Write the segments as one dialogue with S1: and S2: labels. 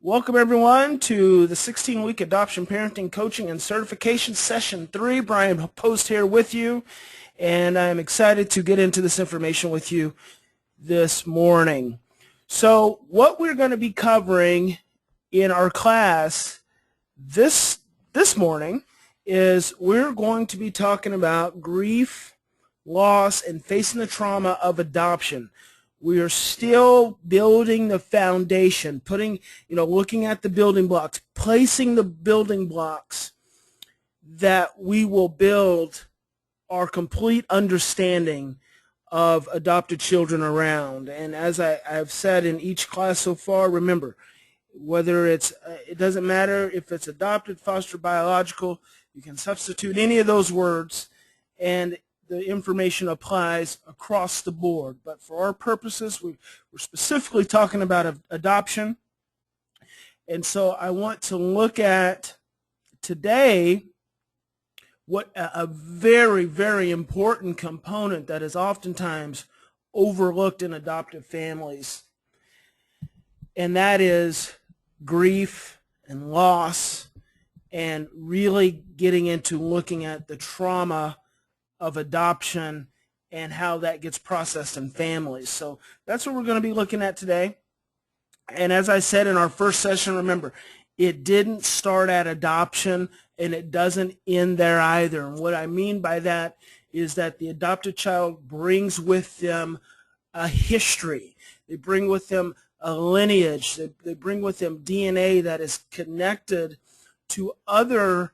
S1: Welcome everyone to the 16-week Adoption Parenting Coaching and Certification Session 3. Brian Post here with you, and I'm excited to get into this information with you this morning. So what we're going to be covering in our class this morning is we're going to be talking about grief, loss, and facing the trauma of adoption. We are still building the foundation, looking at the building blocks, placing the building blocks that we will build our complete understanding of adopted children around. And as I've said in each class so far, remember, whether it doesn't matter if it's adopted, foster, biological, you can substitute any of those words and the information applies across the board. But for our purposes, we're specifically talking about adoption. And so I want to look at today what a very, very important component that is oftentimes overlooked in adoptive families, and that is grief and loss, and really getting into looking at the trauma of adoption and how that gets processed in families. So that's what we're going to be looking at today. And as I said in our first session, remember, it didn't start at adoption and it doesn't end there either. And what I mean by that is that the adopted child brings with them a history. They bring with them a lineage. They bring with them DNA that is connected to other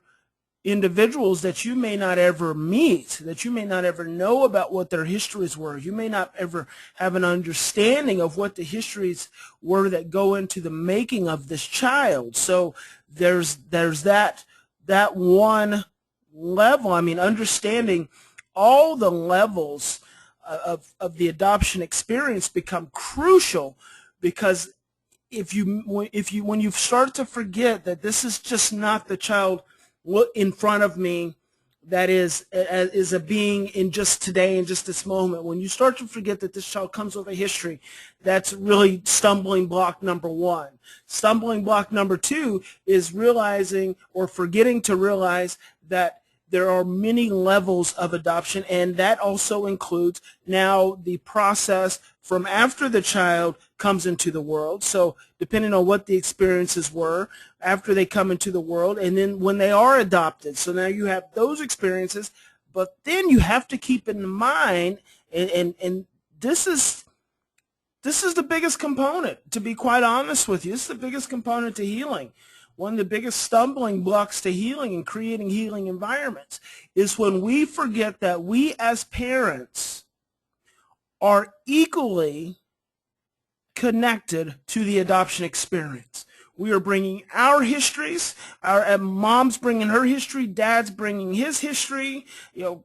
S1: individuals that you may not ever meet, that you may not ever know about what their histories were. You may not ever have an understanding of what the histories were that go into the making of this child. So there's that one level. I mean, understanding all the levels of the adoption experience become crucial, because when you start to forget that this is just not the child in front of me that is a being in just today, in just this moment, when you start to forget that this child comes with a history, that's really stumbling block number one. Stumbling block number two is realizing or forgetting to realize that there are many levels of adoption, and that also includes now the process from after the child comes into the world. So depending on what the experiences were after they come into the world, and then when they are adopted. So now you have those experiences, but then you have to keep in mind, and this is the biggest component, to be quite honest with you. This is the biggest component to healing. One of the biggest stumbling blocks to healing and creating healing environments is when we forget that we as parents are equally connected to the adoption experience. We are bringing our histories, our mom's bringing her history, dad's bringing his history,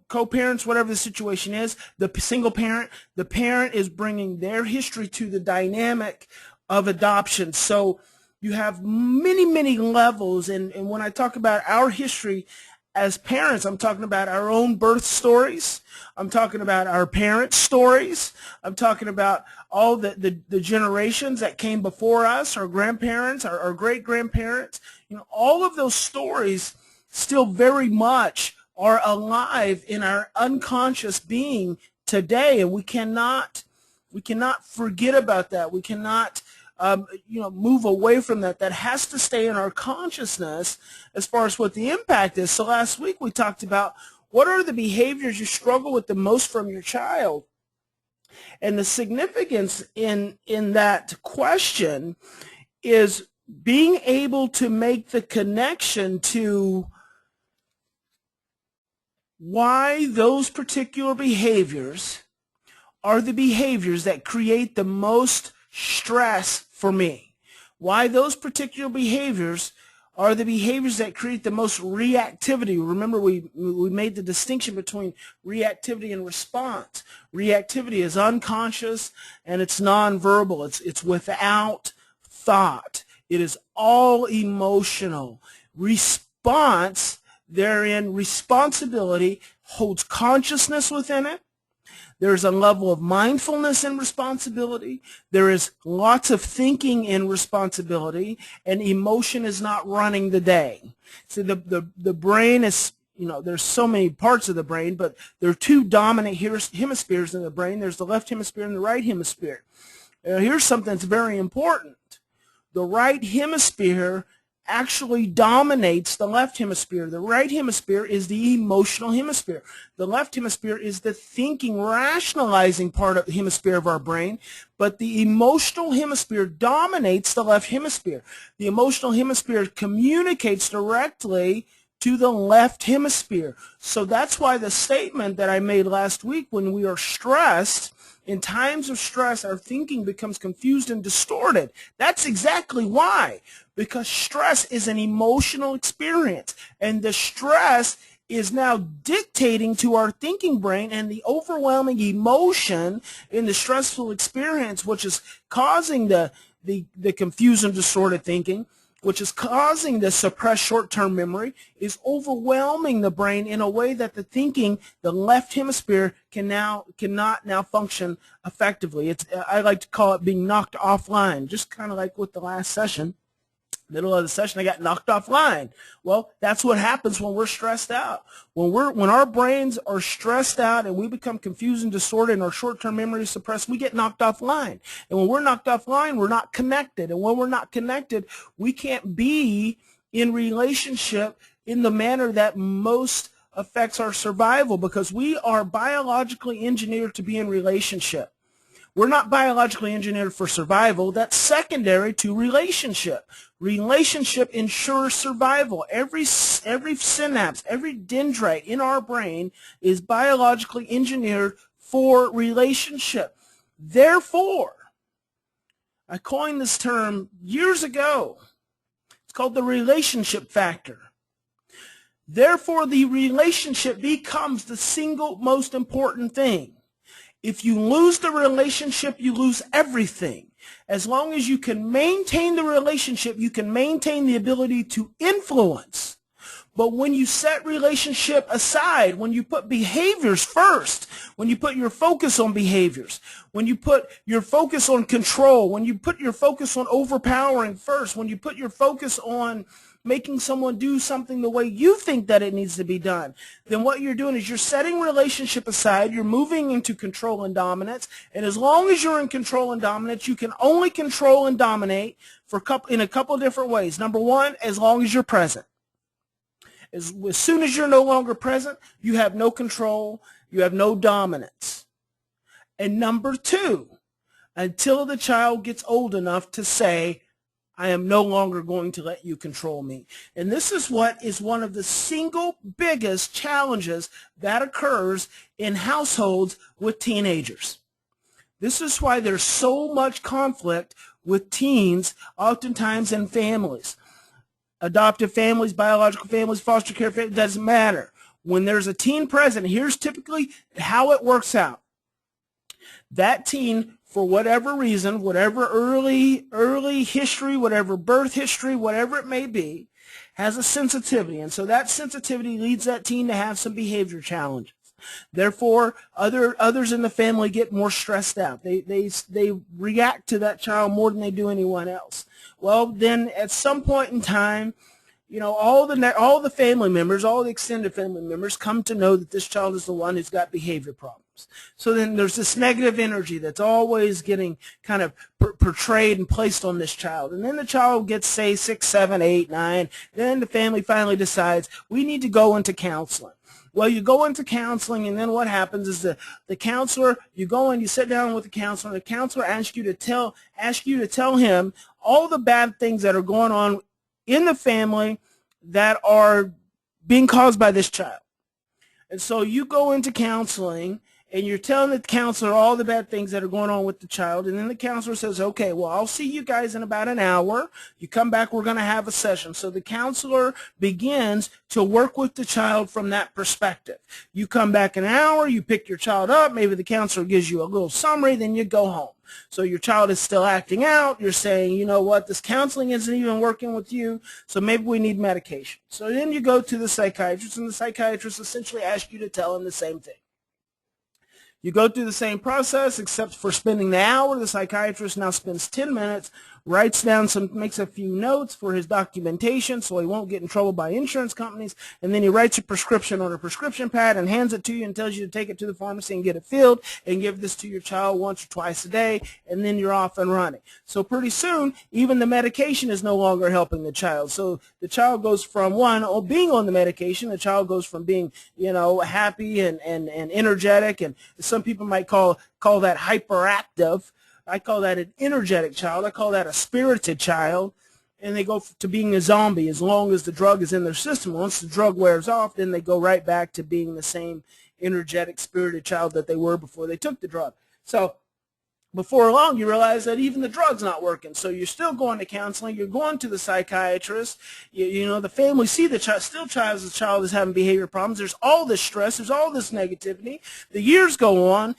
S1: co-parents, whatever the situation is, the single parent, the parent is bringing their history to the dynamic of adoption. So you have many, many levels, and when I talk about our history as parents, I'm talking about our own birth stories. I'm talking about our parents' stories. I'm talking about all the generations that came before us, our grandparents, our great-grandparents. All of those stories still very much are alive in our unconscious being today, and we cannot forget about that. We cannot move away from that. That has to stay in our consciousness as far as what the impact is. So last week we talked about what are the behaviors you struggle with the most from your child. And the significance in that question is being able to make the connection to why those particular behaviors are the behaviors that create the most stress for me. Why those particular behaviors are the behaviors that create the most reactivity. Remember, we made the distinction between reactivity and response. Reactivity is unconscious and it's nonverbal. It's without thought. It is all emotional. Response, therein, responsibility holds consciousness within it. There's a level of mindfulness and responsibility. There is lots of thinking and responsibility, and emotion is not running the day. See, the brain is, there's so many parts of the brain, but there are two dominant hemispheres in the brain. There's the left hemisphere and the right hemisphere. Here's something that's very important. The right hemisphere actually dominates the left hemisphere. The right hemisphere is the emotional hemisphere. The left hemisphere is the thinking, rationalizing part of the hemisphere of our brain, but the emotional hemisphere dominates the left hemisphere. The emotional hemisphere communicates directly to the left hemisphere. So that's why the statement that I made last week, when we are stressed, in times of stress, our thinking becomes confused and distorted. That's exactly why. Because stress is an emotional experience, and the stress is now dictating to our thinking brain, and the overwhelming emotion in the stressful experience, which is causing the confused and distorted thinking, which is causing the suppressed short-term memory, is overwhelming the brain in a way that the thinking, the left hemisphere, cannot now function effectively. I like to call it being knocked offline, just kind of like with the last session. Middle of the session, I got knocked offline. Well, that's what happens when we're stressed out. When our brains are stressed out and we become confused and distorted and our short-term memory is suppressed, we get knocked offline. And when we're knocked offline, we're not connected. And when we're not connected, we can't be in relationship in the manner that most affects our survival, because we are biologically engineered to be in relationship. We're not biologically engineered for survival. That's secondary to relationship. Relationship ensures survival. Every synapse, every dendrite in our brain is biologically engineered for relationship. Therefore, I coined this term years ago. It's called the relationship factor. Therefore, the relationship becomes the single most important thing. If you lose the relationship, you lose everything. As long as you can maintain the relationship, you can maintain the ability to influence. But when you set relationship aside, when you put behaviors first, when you put your focus on behaviors, when you put your focus on control, when you put your focus on overpowering first, when you put your focus on making someone do something the way you think that it needs to be done, then what you're doing is you're setting relationship aside, you're moving into control and dominance, and as long as you're in control and dominance, you can only control and dominate in a couple of different ways. Number one, as long as you're present. As soon as you're no longer present, you have no control, you have no dominance. And number two, until the child gets old enough to say, I am no longer going to let you control me. And this is what is one of the single biggest challenges that occurs in households with teenagers. This is why there's so much conflict with teens, oftentimes in families. Adoptive families, biological families, foster care families, doesn't matter. When there's a teen present, here's typically how it works out. That teen, for whatever reason, whatever early history, whatever birth history, whatever it may be, has a sensitivity. And so that sensitivity leads that teen to have some behavior challenges. Therefore, others in the family get more stressed out. They react to that child more than they do anyone else. Well, then at some point in time, all the family members, all the extended family members come to know that this child is the one who's got behavior problems. So then there's this negative energy that's always getting kind of portrayed and placed on this child. And then the child gets, say, 6, 7, 8, 9. Then the family finally decides, we need to go into counseling. Well, you go into counseling, and then what happens is the counselor, you go in, you sit down with the counselor asks you to tell him all the bad things that are going on in the family that are being caused by this child. And so you go into counseling, and you're telling the counselor all the bad things that are going on with the child, and then the counselor says, okay, well, I'll see you guys in about an hour. You come back, we're going to have a session. So the counselor begins to work with the child from that perspective. You come back an hour, you pick your child up, maybe the counselor gives you a little summary, then you go home. So your child is still acting out. You're saying, you know what, this counseling isn't even working with you, so maybe we need medication. So then you go to the psychiatrist, and the psychiatrist essentially asks you to tell him the same thing. You go through the same process, except for spending the hour. The psychiatrist now spends 10 minutes, writes down makes a few notes for his documentation so he won't get in trouble by insurance companies, and then he writes a prescription on a prescription pad and hands it to you and tells you to take it to the pharmacy and get it filled and give this to your child once or twice a day, and then you're off and running. So pretty soon, even the medication is no longer helping the child. So the child goes from being on the medication, the child goes from being, happy and energetic, and some people might call that hyperactive. I call that an energetic child. I call that a spirited child. And they go to being a zombie as long as the drug is in their system. Once the drug wears off, then they go right back to being the same energetic, spirited child that they were before they took the drug. So before long, you realize that even the drug's not working. So you're still going to counseling. You're going to the psychiatrist. The family see the child is having behavior problems. There's all this stress. There's all this negativity. The years go on.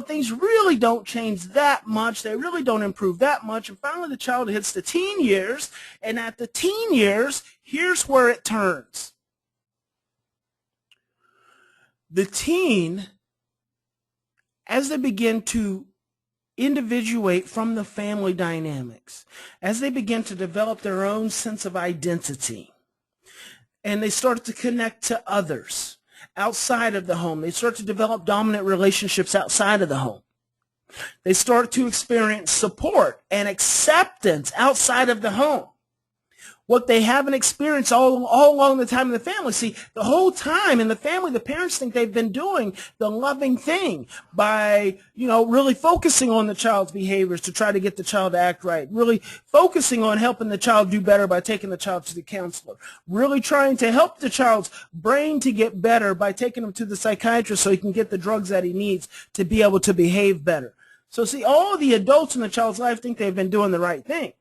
S1: Things really don't change that much. They really don't improve that much. And finally, the child hits the teen years. And at the teen years, here's where it turns. The teen, as they begin to individuate from the family dynamics, as they begin to develop their own sense of identity, and they start to connect to others outside of the home, they start to develop dominant relationships outside of the home. They start to experience support and acceptance outside of the home. What they haven't experienced all along the time in the family. See, the whole time in the family, the parents think they've been doing the loving thing by, really focusing on the child's behaviors to try to get the child to act right, really focusing on helping the child do better by taking the child to the counselor, really trying to help the child's brain to get better by taking him to the psychiatrist so he can get the drugs that he needs to be able to behave better. So see, all the adults in the child's life think they've been doing the right thing.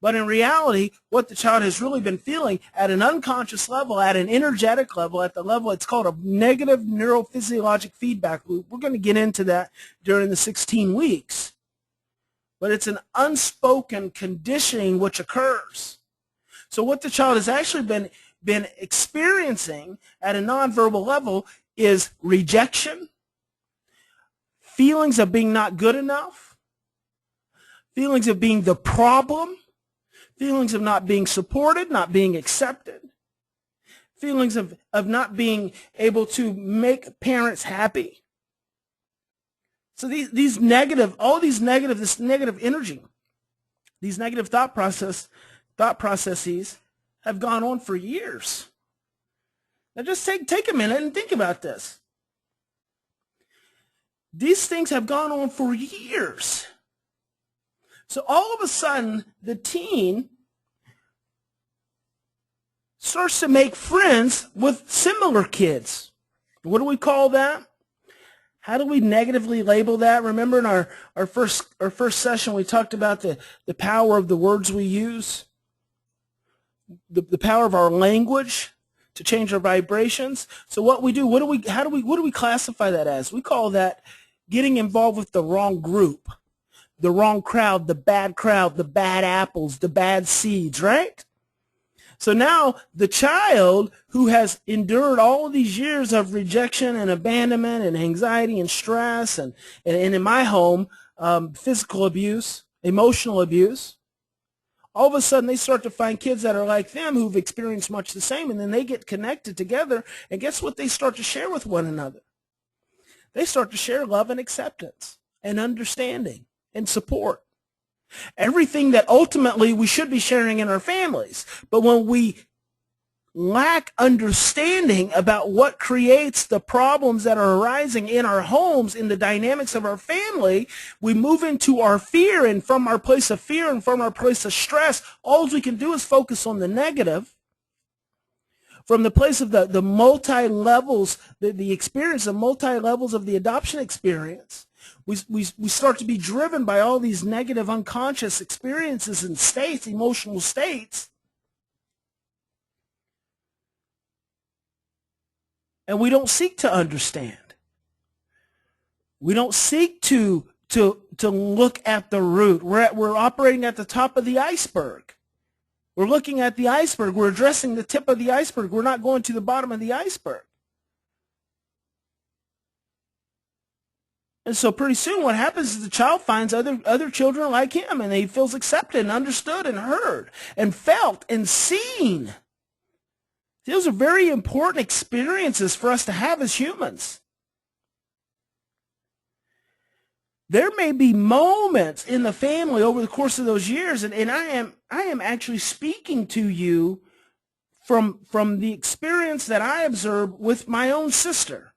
S1: But in reality, what the child has really been feeling at an unconscious level, at an energetic level, at the level, it's called a negative neurophysiologic feedback loop. We're going to get into that during the 16 weeks. But it's an unspoken conditioning which occurs. So what the child has actually been experiencing at a nonverbal level is rejection, feelings of being not good enough, feelings of being the problem, feelings of not being supported, not being accepted, feelings of not being able to make parents happy. So this negative energy, these negative thought processes have gone on for years. Now just take a minute and think about this. These things have gone on for years. So all of a sudden, the teen starts to make friends with similar kids. What do we call that? How do we negatively label that? Remember in our first session, we talked about the power of the words we use, the power of our language to change our vibrations. So what we do, what do we classify that as? We call that getting involved with the wrong group, the wrong crowd, the bad apples, the bad seeds, right? So now the child who has endured all of these years of rejection and abandonment and anxiety and stress and in my home, physical abuse, emotional abuse, all of a sudden they start to find kids that are like them who've experienced much the same, and then they get connected together, and guess what they start to share with one another? They start to share love and acceptance and understanding and support. Everything that ultimately we should be sharing in our families. But when we lack understanding about what creates the problems that are arising in our homes, in the dynamics of our family, we move into our fear, and from our place of fear and from our place of stress, all we can do is focus on the negative. From the place of the multi-levels, the experience of multi-levels of the adoption experience, we start to be driven by all these negative unconscious experiences and states, emotional states. And we don't seek to understand. We don't seek to look at the root. We're operating at the top of the iceberg. We're looking at the iceberg. We're addressing the tip of the iceberg. We're not going to the bottom of the iceberg. And so pretty soon what happens is the child finds other children like him, and he feels accepted and understood and heard and felt and seen. Those are very important experiences for us to have as humans. There may be moments in the family over the course of those years, and I am actually speaking to you from the experience that I observed with my own sister.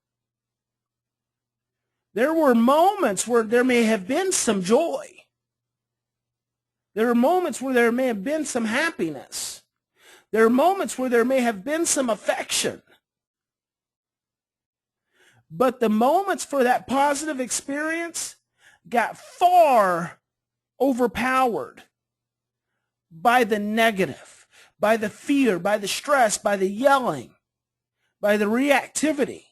S1: There were moments where there may have been some joy. There are moments where there may have been some happiness. There are moments where there may have been some affection. But the moments for that positive experience got far overpowered by the negative, by the fear, by the stress, by the yelling, by the reactivity.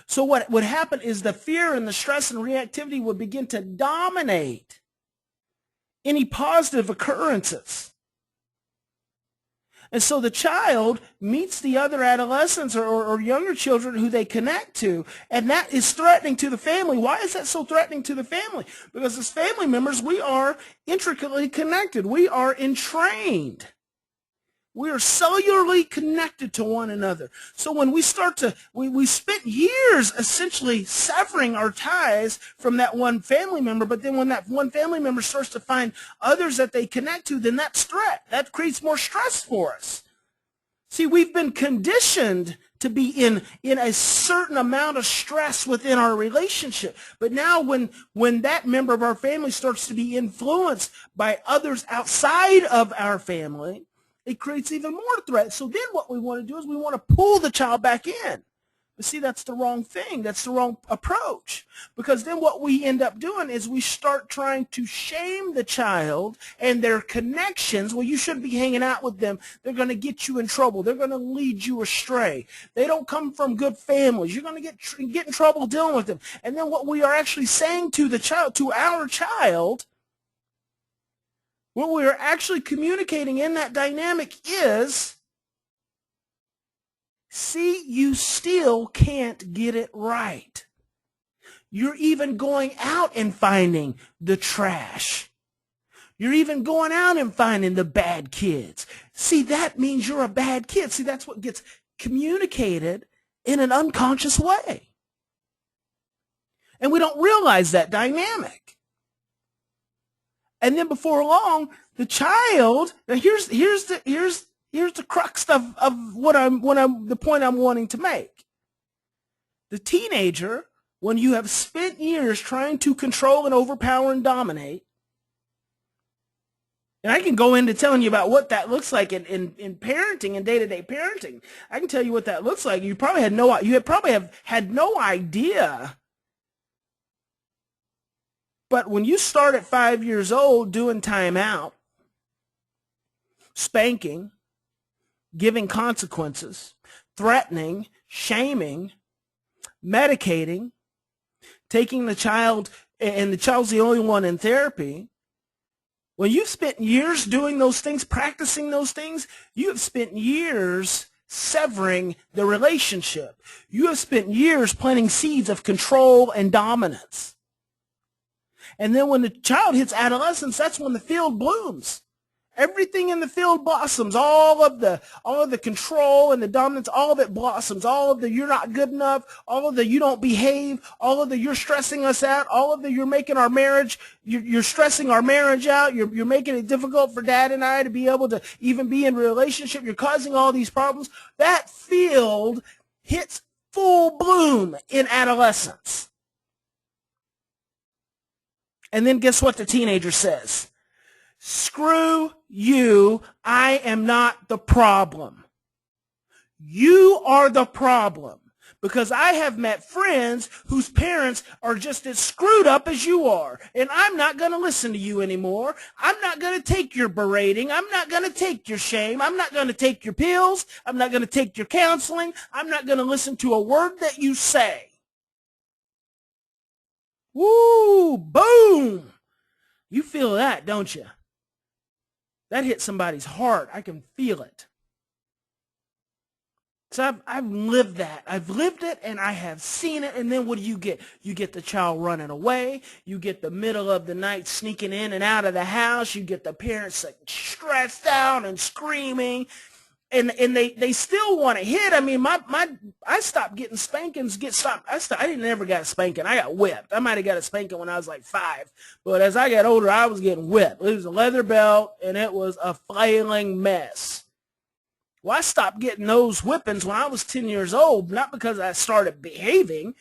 S1: So what would happen is the fear and the stress and reactivity would begin to dominate any positive occurrences. And so the child meets the other adolescents or younger children who they connect to, and that is threatening to the family. Why is that so threatening to the family? Because as family members, we are intricately connected. We are entrained. We are cellularly connected to one another. So when we start to, we spent years essentially severing our ties from that one family member, but then when that one family member starts to find others that they connect to, then that's threat. That creates more stress for us. See, we've been conditioned to be in a certain amount of stress within our relationship. But now when that member of our family starts to be influenced by others outside of our family, it creates even more threat. So then what we want to do is we want to pull the child back in. But see, that's the wrong thing. That's the wrong approach. Because then what we end up doing is we start trying to shame the child and their connections. Well, you shouldn't be hanging out with them. They're going to get you in trouble. They're going to lead you astray. They don't come from good families. You're going to get in trouble dealing with them. And then what we are actually saying to the child, to our child, what we are actually communicating in that dynamic is, see, you still can't get it right. You're even going out and finding the trash. You're even going out and finding the bad kids. See, that means you're a bad kid. See, that's what gets communicated in an unconscious way. And we don't realize that dynamic. And then before long, the child, now here's the crux of the point I'm wanting to make. The teenager, when you have spent years trying to control and overpower and dominate, and I can go into telling you about what that looks like in parenting and day-to-day parenting. I can tell you what that looks like. You probably had no idea. But when you start at 5 years old doing timeout, spanking, giving consequences, threatening, shaming, medicating, taking the child, and the child's the only one in therapy, when you've spent years doing those things, practicing those things, you have spent years severing the relationship. You have spent years planting seeds of control and dominance. And then when the child hits adolescence, that's when the field blooms. Everything in the field blossoms. All of the control and the dominance, all of it blossoms. All of the you're not good enough, all of the you don't behave, all of the you're stressing us out, all of the you're making our marriage, you're stressing our marriage out, you're making it difficult for Dad and I to be able to even be in a relationship, you're causing all these problems. That field hits full bloom in adolescence. And then guess what the teenager says? Screw you, I am not the problem. You are the problem. Because I have met friends whose parents are just as screwed up as you are. And I'm not going to listen to you anymore. I'm not going to take your berating. I'm not going to take your shame. I'm not going to take your pills. I'm not going to take your counseling. I'm not going to listen to a word that you say. Woo, boom. You feel that, don't you? That hit somebody's heart. I can feel it. So I've lived that. I've lived it and I have seen it. And then what do you get? You get the child running away. You get the middle of the night sneaking in and out of the house. You get the parents stressed out and screaming. And they still want to hit. I mean, I stopped getting spankings. I didn't ever get a spanking. I got whipped. I might have got a spanking when I was like 5, but as I got older, I was getting whipped. It was a leather belt, and it was a flailing mess. Well, I stopped getting those whippings when I was 10 years old, not because I started behaving,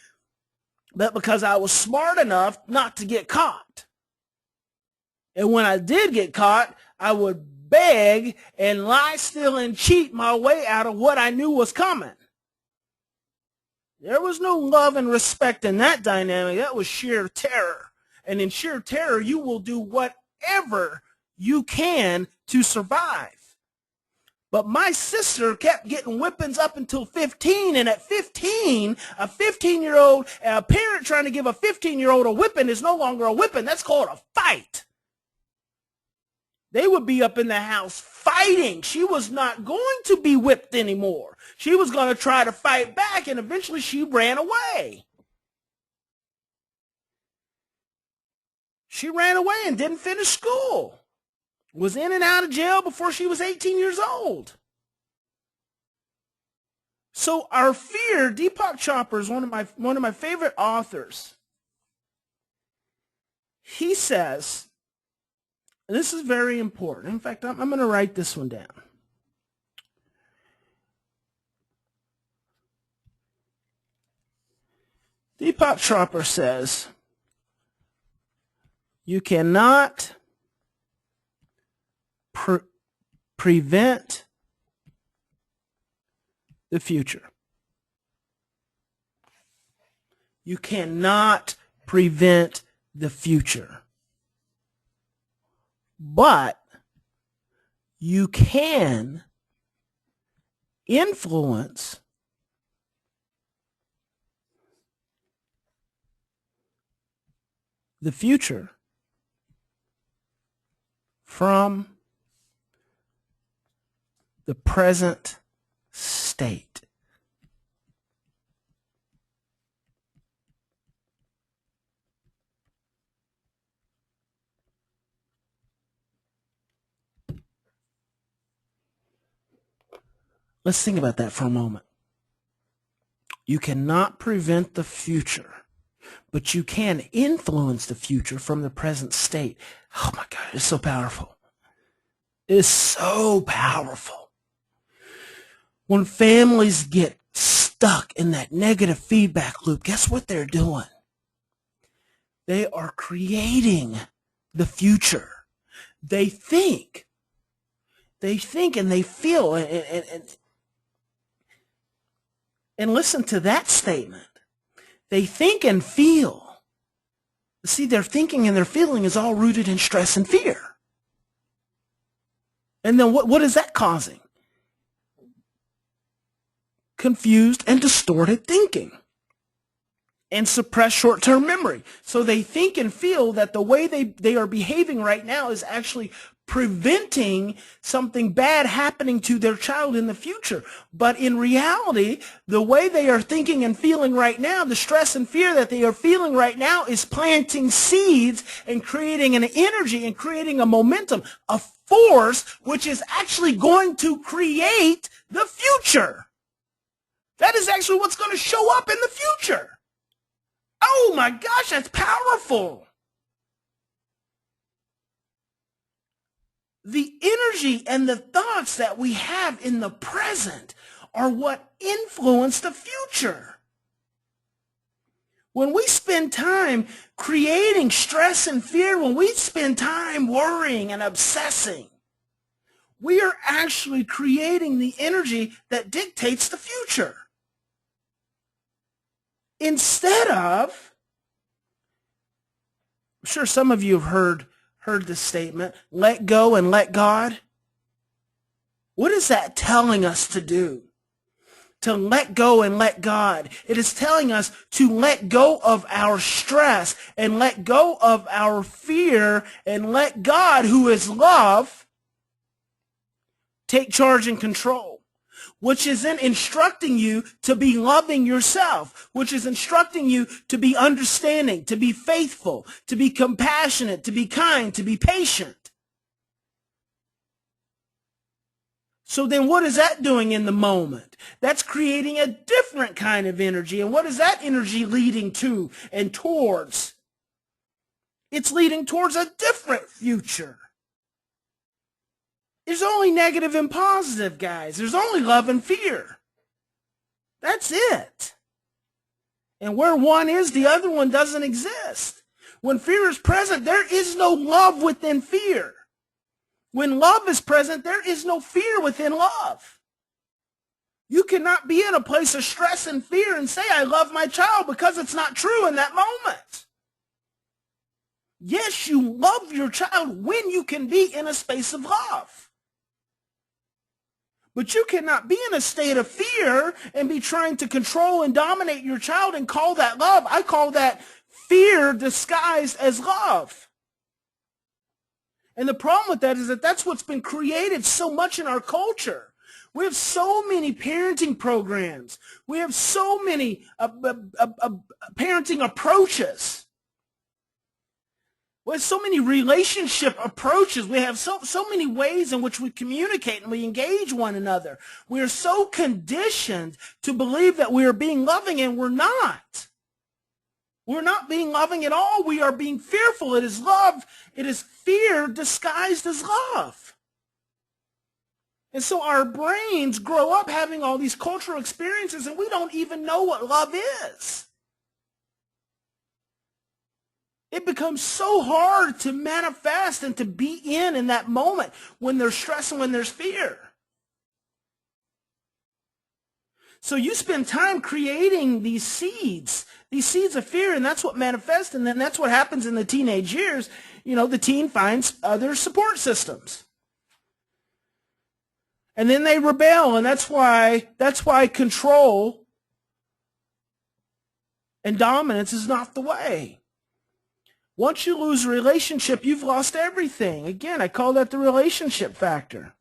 S1: but because I was smart enough not to get caught. And when I did get caught, I would beg and lie still and cheat my way out of what I knew was coming. There was no love and respect in that dynamic. That was sheer terror. And in sheer terror, you will do whatever you can to survive. But my sister kept getting whippings up until 15, and at 15, a 15-year-old, a parent trying to give a 15-year-old a whipping is no longer a whipping. That's called a fight. They would be up in the house fighting. She was not going to be whipped anymore. She was going to try to fight back, and eventually she ran away. She ran away and didn't finish school. Was in and out of jail before she was 18 years old. So our fear, Deepak Chopra is one of my favorite authors. He says, and this is very important. In fact, I'm going to write this one down. Deepak Chopra says, you cannot prevent the future. You cannot prevent the future. But you can influence the future from the present state. Let's think about that for a moment. You cannot prevent the future, but you can influence the future from the present state. Oh my God, it's so powerful. It is so powerful. When families get stuck in that negative feedback loop, guess what they're doing? They are creating the future. They think and they feel, and listen to that statement. They think and feel. See, their thinking and their feeling is all rooted in stress and fear. And then what is that causing? Confused and distorted thinking and suppressed short-term memory. So they think and feel that the way they are behaving right now is actually preventing something bad happening to their child in the future. But in reality, the way they are thinking and feeling right now, the stress and fear that they are feeling right now is planting seeds and creating an energy and creating a momentum, a force which is actually going to create the future. That is actually what's going to show up in the future. Oh my gosh, that's powerful. The energy and the thoughts that we have in the present are what influence the future. When we spend time creating stress and fear, when we spend time worrying and obsessing, we are actually creating the energy that dictates the future. Instead of, I'm sure some of you have heard this statement, let go and let God. What is that telling us to do? To let go and let God. It is telling us to let go of our stress and let go of our fear and let God, who is love, take charge and control. which is then instructing you to be loving yourself, which is instructing you to be understanding, to be faithful, to be compassionate, to be kind, to be patient. So then what is that doing in the moment? That's creating a different kind of energy. And what is that energy leading to and towards? It's leading towards a different future. There's only negative and positive, guys. There's only love and fear. That's it. And where one is, the other one doesn't exist. When fear is present, there is no love within fear. When love is present, there is no fear within love. You cannot be in a place of stress and fear and say, I love my child, because it's not true in that moment. Yes, you love your child when you can be in a space of love. But you cannot be in a state of fear and be trying to control and dominate your child and call that love. I call that fear disguised as love. And the problem with that is that that's what's been created so much in our culture. We have so many parenting programs. We have so many parenting approaches. We have so many relationship approaches. We have so many ways in which we communicate and we engage one another. We are so conditioned to believe that we are being loving, and we're not. We're not being loving at all. We are being fearful. It is love. It is fear disguised as love. And so our brains grow up having all these cultural experiences, and we don't even know what love is. It becomes so hard to manifest and to be in that moment when there's stress and when there's fear. So you spend time creating these seeds of fear, and that's what manifests, and then that's what happens in the teenage years. You know, the teen finds other support systems. And then they rebel, and that's why control and dominance is not the way. Once you lose a relationship, you've lost everything. Again, I call that the relationship factor.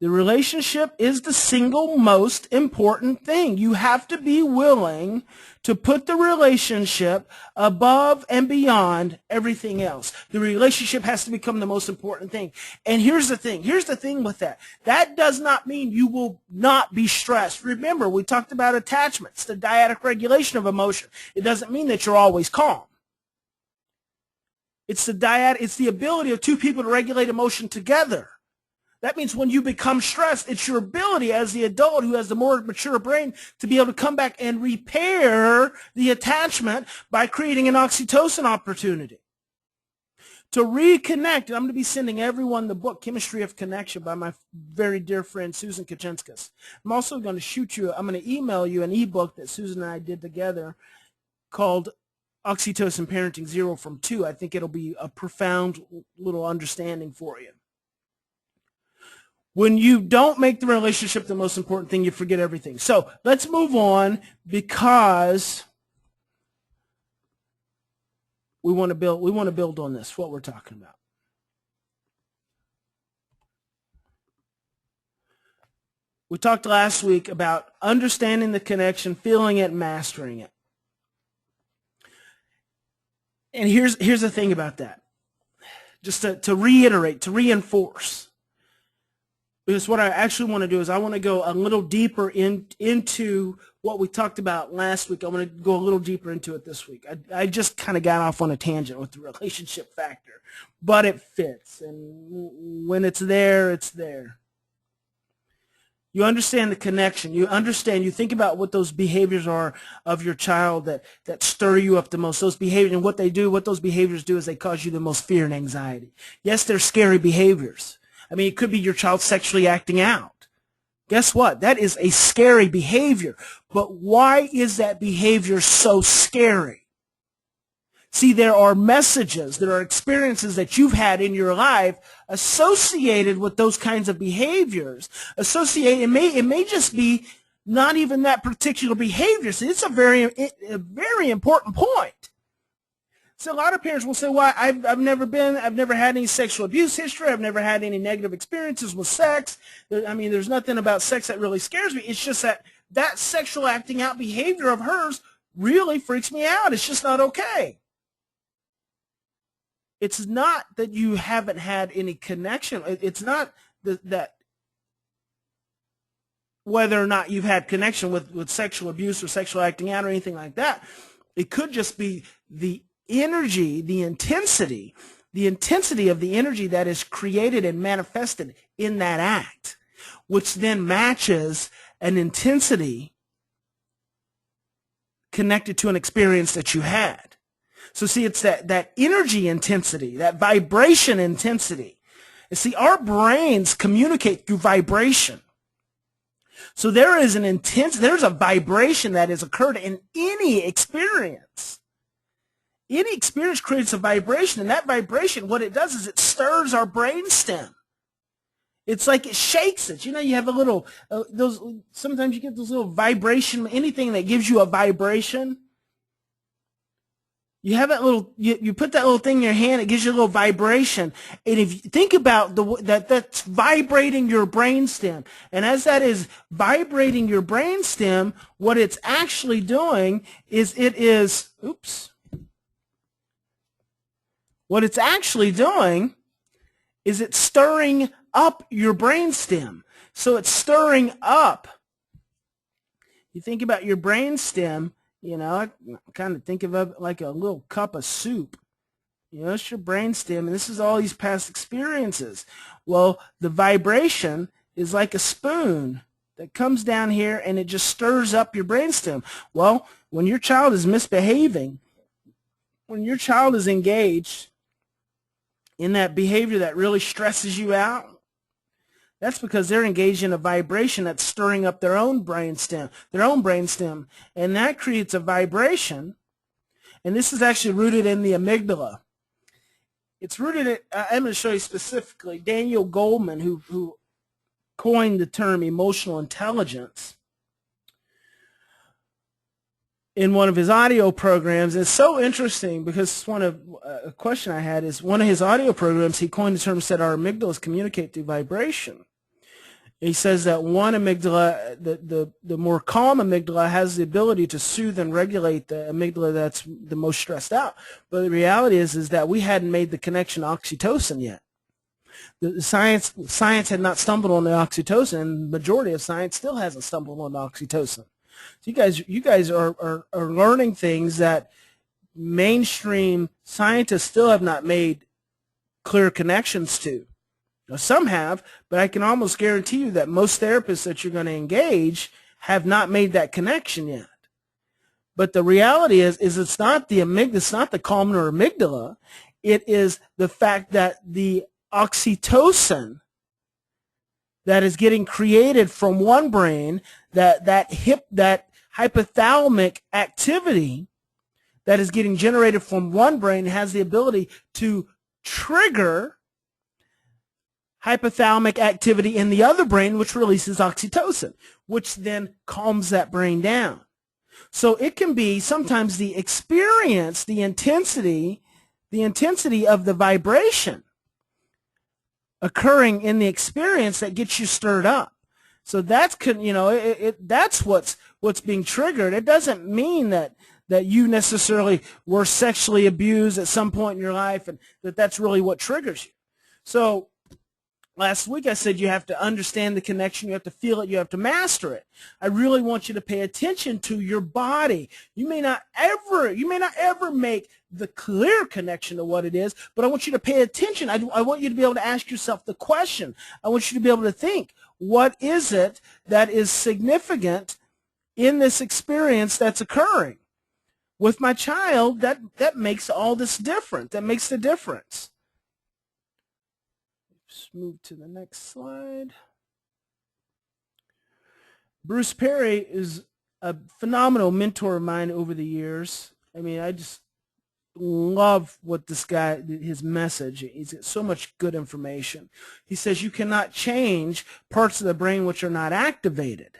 S1: The relationship is the single most important thing. You have to be willing to put the relationship above and beyond everything else. The relationship has to become the most important thing. And here's the thing with that. That does not mean you will not be stressed. Remember, we talked about attachments, the dyadic regulation of emotion. It doesn't mean that you're always calm. It's the ability of two people to regulate emotion together. That means when you become stressed, it's your ability as the adult who has the more mature brain to be able to come back and repair the attachment by creating an oxytocin opportunity. To reconnect, I'm going to be sending everyone the book, Chemistry of Connection, by my very dear friend, Susan Kachinskas. I'm also going to email you an ebook that Susan and I did together called Oxytocin Parenting 0 from 2. I think it'll be a profound little understanding for you. When you don't make the relationship the most important thing, you forget everything. So let's move on, because we want to build on this, what we're talking about. We talked last week about understanding the connection, feeling it, mastering it. And here's the thing about that. Just to reiterate, to reinforce. Because what I actually want to do is I want to go a little deeper into what we talked about last week. I want to go a little deeper into it this week. I just kind of got off on a tangent with the relationship factor, but it fits. And when it's there, it's there. You understand the connection. You think about what those behaviors are of your child that stir you up the most. Those behaviors, and what those behaviors do is they cause you the most fear and anxiety. Yes, they're scary behaviors. I mean, it could be your child sexually acting out. Guess what? That is a scary behavior. But why is that behavior so scary? See, there are messages, there are experiences that you've had in your life associated with those kinds of behaviors. It may just be not even that particular behavior. See, it's a very important point. So a lot of parents will say, well, I've never had any sexual abuse history. I've never had any negative experiences with sex. I mean, there's nothing about sex that really scares me. It's just that sexual acting out behavior of hers really freaks me out. It's just not okay. It's not that you haven't had any connection. It's not that whether or not you've had connection with sexual abuse or sexual acting out or anything like that. It could just be the energy, the intensity of the energy that is created and manifested in that act, which then matches an intensity connected to an experience that you had. So see, it's that energy intensity, that vibration intensity. You see, our brains communicate through vibration. So there's a vibration that has occurred in any experience. Any experience creates a vibration, and that vibration, what it does is it stirs our brainstem. It's like it shakes it. You know, you have a little, sometimes you get those little vibration, anything that gives you a vibration. You have that little, you put that little thing in your hand, it gives you a little vibration. And if you think about that's vibrating your brainstem. And as that is vibrating your brainstem, what it's actually doing is it's stirring up your brainstem. So it's stirring up. You think about your brainstem. You know, I kind of think of it like a little cup of soup. You know, it's your brainstem, and this is all these past experiences. Well, the vibration is like a spoon that comes down here, and it just stirs up your brainstem. Well, when your child is misbehaving, when your child is engaged in that behavior that really stresses you out, that's because they're engaged in a vibration that's stirring up their own brainstem, and that creates a vibration. And this is actually rooted in the amygdala. It's rooted in, I'm going to show you specifically, Daniel Goleman, who coined the term emotional intelligence, in one of his audio programs. It's so interesting because a question I had is one of his audio programs, he coined the term, said our amygdalas communicate through vibration. He says that one amygdala, the more calm amygdala, has the ability to soothe and regulate the amygdala that's the most stressed out. But the reality is that we hadn't made the connection to oxytocin yet. The science had not stumbled on the oxytocin, and the majority of science still hasn't stumbled on the oxytocin. So you guys are learning things that mainstream scientists still have not made clear connections to. Now, some have, but I can almost guarantee you that most therapists that you're going to engage have not made that connection yet. But the reality is it's not the amygdala, it's not the calm or amygdala. It is the fact that the oxytocin that is getting created from one brain, that hypothalamic activity that is getting generated from one brain has the ability to trigger hypothalamic activity in the other brain, which releases oxytocin, which then calms that brain down. So it can be sometimes the experience, the intensity of the vibration occurring in the experience that gets you stirred up. So that's, that's what's being triggered. It doesn't mean that you necessarily were sexually abused at some point in your life and that's really what triggers you. So last week I said you have to understand the connection, you have to feel it, you have to master it. I really want you to pay attention to your body. You may not ever make the clear connection to what it is, but I want you to pay attention. I want you to be able to ask yourself the question. I want you to be able to think, what is it that is significant in this experience that's occurring? With my child, that makes all this different. That makes the difference. Let's move to the next slide. Bruce Perry is a phenomenal mentor of mine over the years. I mean, I just love what this guy, his message. He's got so much good information. He says you cannot change parts of the brain which are not activated.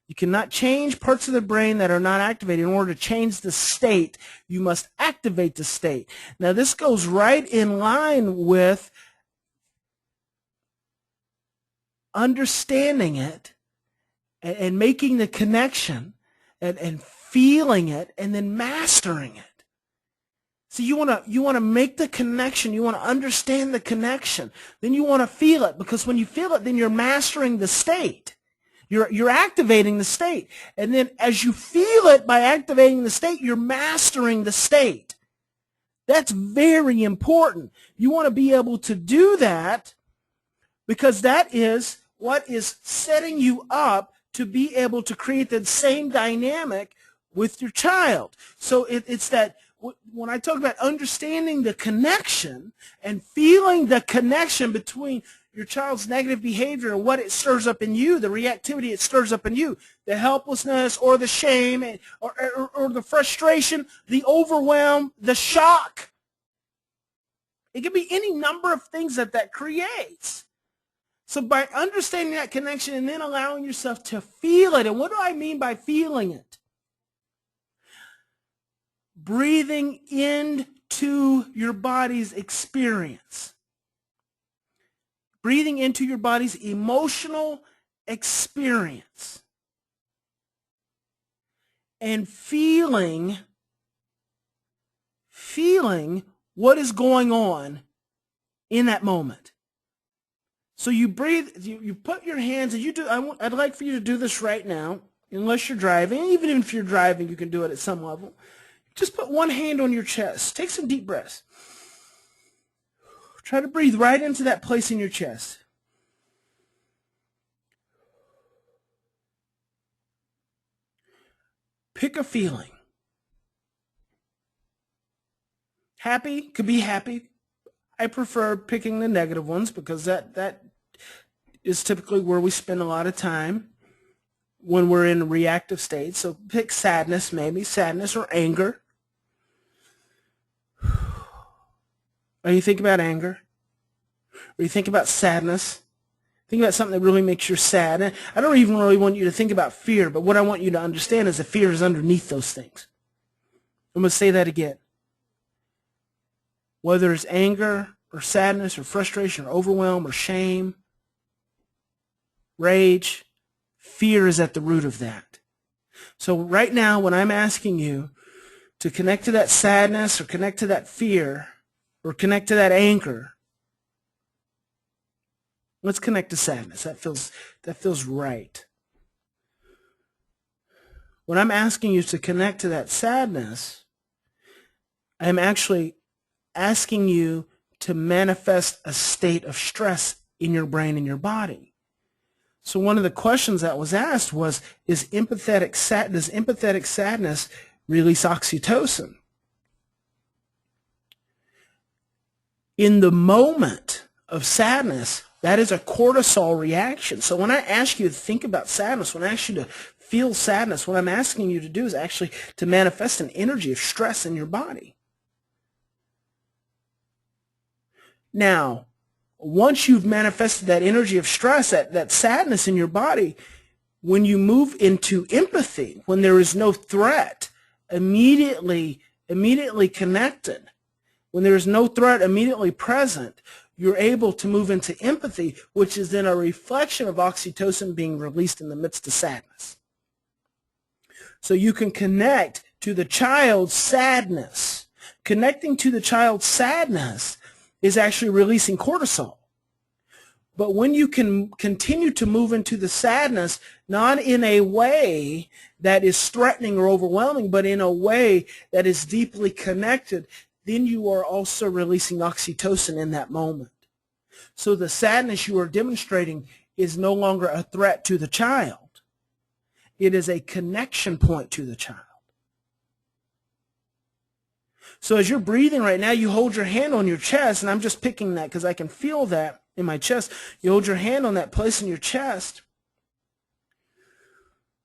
S1: You cannot change parts of the brain that are not activated. In order to change the state, you must activate the state. Now, this goes right in line with understanding it and making the connection and feeling it and then mastering it. So you want to make the connection, you want to understand the connection, then you want to feel it, because when you feel it, then you're mastering the state. You're activating the state. And then as you feel it by activating the state, you're mastering the state. That's very important. You want to be able to do that because that is what is setting you up to be able to create that same dynamic with your child. So it's that when I talk about understanding the connection and feeling the connection between your child's negative behavior and what it stirs up in you, the reactivity it stirs up in you, the helplessness or the shame or the frustration, the overwhelm, the shock. It can be any number of things that creates. So by understanding that connection and then allowing yourself to feel it, and what do I mean by feeling it? Breathing into your body's experience. Breathing into your body's emotional experience. And feeling what is going on in that moment. So you breathe, you put your hands, and you do. I'd like for you to do this right now, unless you're driving. Even if you're driving, you can do it at some level. Just put one hand on your chest. Take some deep breaths. Try to breathe right into that place in your chest. Pick a feeling. Happy, could be happy. I prefer picking the negative ones because that is typically where we spend a lot of time when we're in a reactive state. So pick sadness, maybe sadness or anger. Or you think about anger. Or you think about sadness. Think about something that really makes you sad. And I don't even really want you to think about fear, but what I want you to understand is that fear is underneath those things. I'm going to say that again. Whether it's anger or sadness or frustration or overwhelm or shame, rage, fear is at the root of that. So right now, when I'm asking you to connect to that sadness or connect to that fear or connect to that anger, let's connect to sadness. That feels right. When I'm asking you to connect to that sadness, I'm actually asking you to manifest a state of stress in your brain and your body. So one of the questions that was asked was, does empathetic sadness release oxytocin? In the moment of sadness, that is a cortisol reaction. So when I ask you to think about sadness, when I ask you to feel sadness, what I'm asking you to do is actually to manifest an energy of stress in your body. Now, once you've manifested that energy of stress, that sadness in your body, when you move into empathy, when there is no threat, immediately connected, when there is no threat immediately present, you're able to move into empathy, which is then a reflection of oxytocin being released in the midst of sadness. So you can connect to the child's sadness. Connecting to the child's sadness is actually releasing cortisol. But when you can continue to move into the sadness, not in a way that is threatening or overwhelming, but in a way that is deeply connected, then you are also releasing oxytocin in that moment. So the sadness you are demonstrating is no longer a threat to the child. It is a connection point to the child. So as you're breathing right now, you hold your hand on your chest, and I'm just picking that because I can feel that in my chest. You hold your hand on that place in your chest,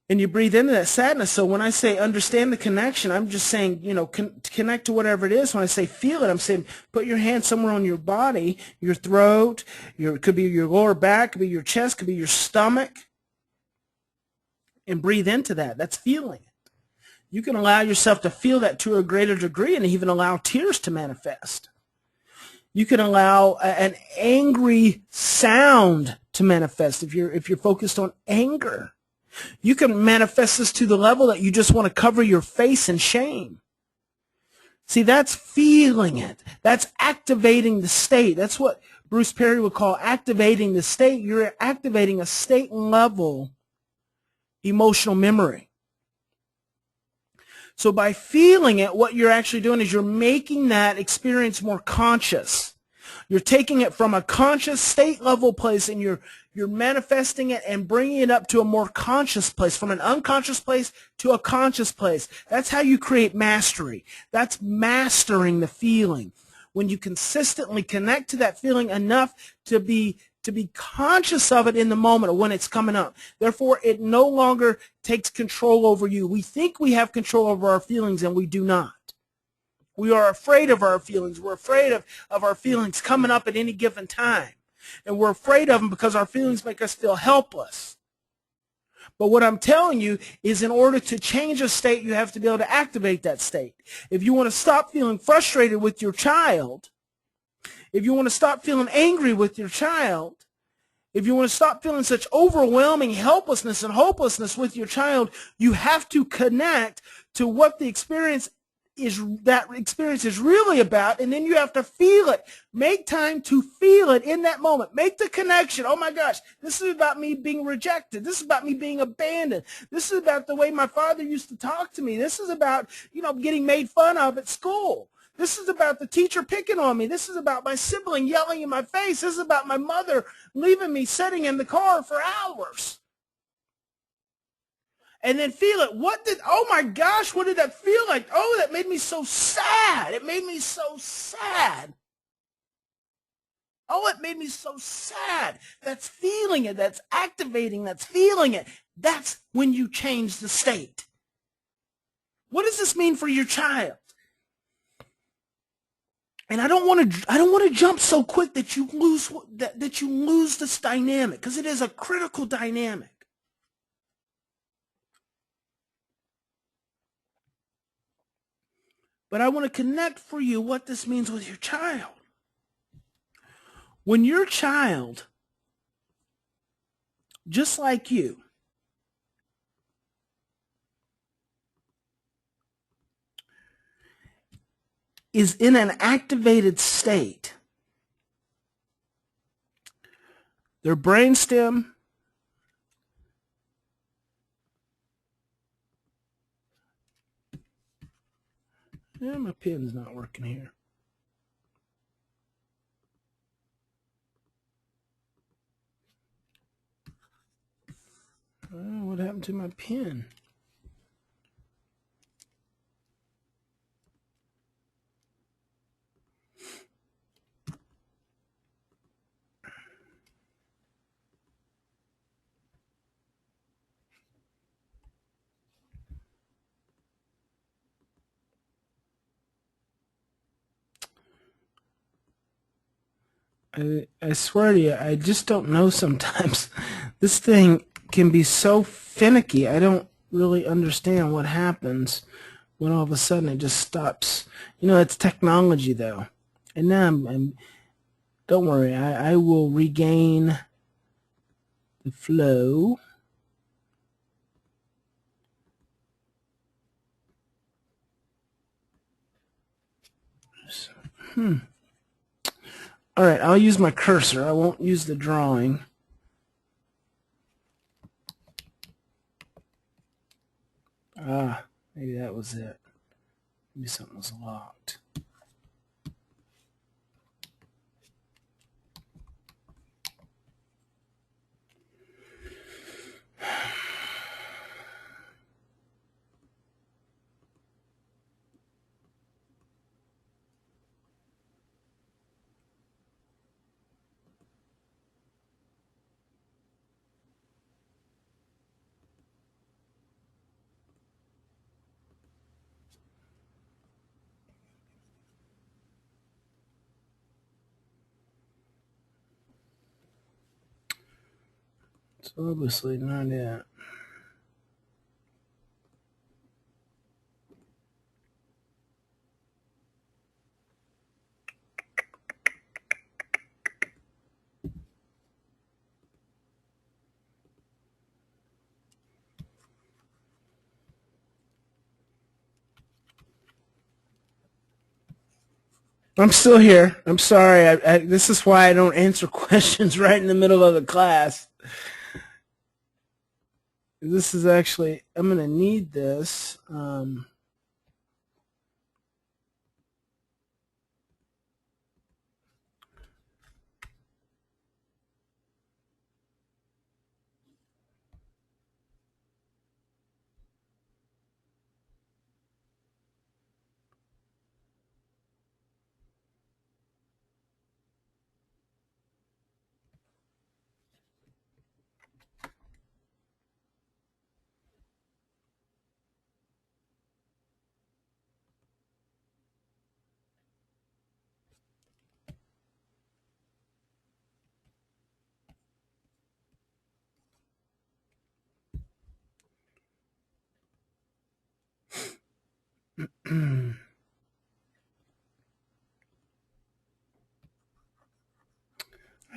S1: and you breathe into that sadness. So when I say understand the connection, I'm just saying, connect to whatever it is. When I say feel it, I'm saying put your hand somewhere on your body, your throat, it could be your lower back, could be your chest, could be your stomach. and breathe into that. That's feeling it. You can allow yourself to feel that to a greater degree and even allow tears to manifest. You can allow an angry sound to manifest if you're focused on anger. You can manifest this to the level that you just want to cover your face in shame. See, that's feeling it. That's activating the state. That's what Bruce Perry would call activating the state. You're activating a state level emotional memory. So by feeling it, what you're actually doing is you're making that experience more conscious. You're taking it from a conscious state level place and you're manifesting it and bringing it up to a more conscious place, from an unconscious place to a conscious place. That's how you create mastery. That's mastering the feeling. When you consistently connect to that feeling enough to be conscious of it in the moment of when it's coming up. Therefore, it no longer takes control over you. We think we have control over our feelings, and we do not. We are afraid of our feelings. We're afraid of our feelings coming up at any given time. And we're afraid of them because our feelings make us feel helpless. But what I'm telling you is in order to change a state, you have to be able to activate that state. If you want to stop feeling frustrated with your child, if you want to stop feeling angry with your child, if you want to stop feeling such overwhelming helplessness and hopelessness with your child, you have to connect to what the experience is really about, and then you have to feel it. Make time to feel it in that moment. Make the connection. Oh my gosh, this is about me being rejected. This is about me being abandoned. This is about the way my father used to talk to me. This is about, getting made fun of at school. This is about the teacher picking on me. This is about my sibling yelling in my face. This is about my mother leaving me sitting in the car for hours. And then feel it. Oh my gosh, what did that feel like? Oh, that made me so sad. It made me so sad. Oh, it made me so sad. That's feeling it. That's activating. That's feeling it. That's when you change the state. What does this mean for your child? And I don't want to jump so quick that you lose this dynamic, because it is a critical dynamic. But I want to connect for you what this means with your child. When your child, just like you, is in an activated state, their brainstem my pen's not working here. What happened to my pen? I swear to you, I just don't know sometimes. This thing can be so finicky. I don't really understand what happens when all of a sudden it just stops. It's technology, though. And now don't worry, I will regain the flow. All right, I'll use my cursor. I won't use the drawing. Maybe that was it. Maybe something was locked. It's obviously not it. I'm still here. I'm sorry. This is why I don't answer questions right in the middle of the class. This is actually, I'm going to need this. I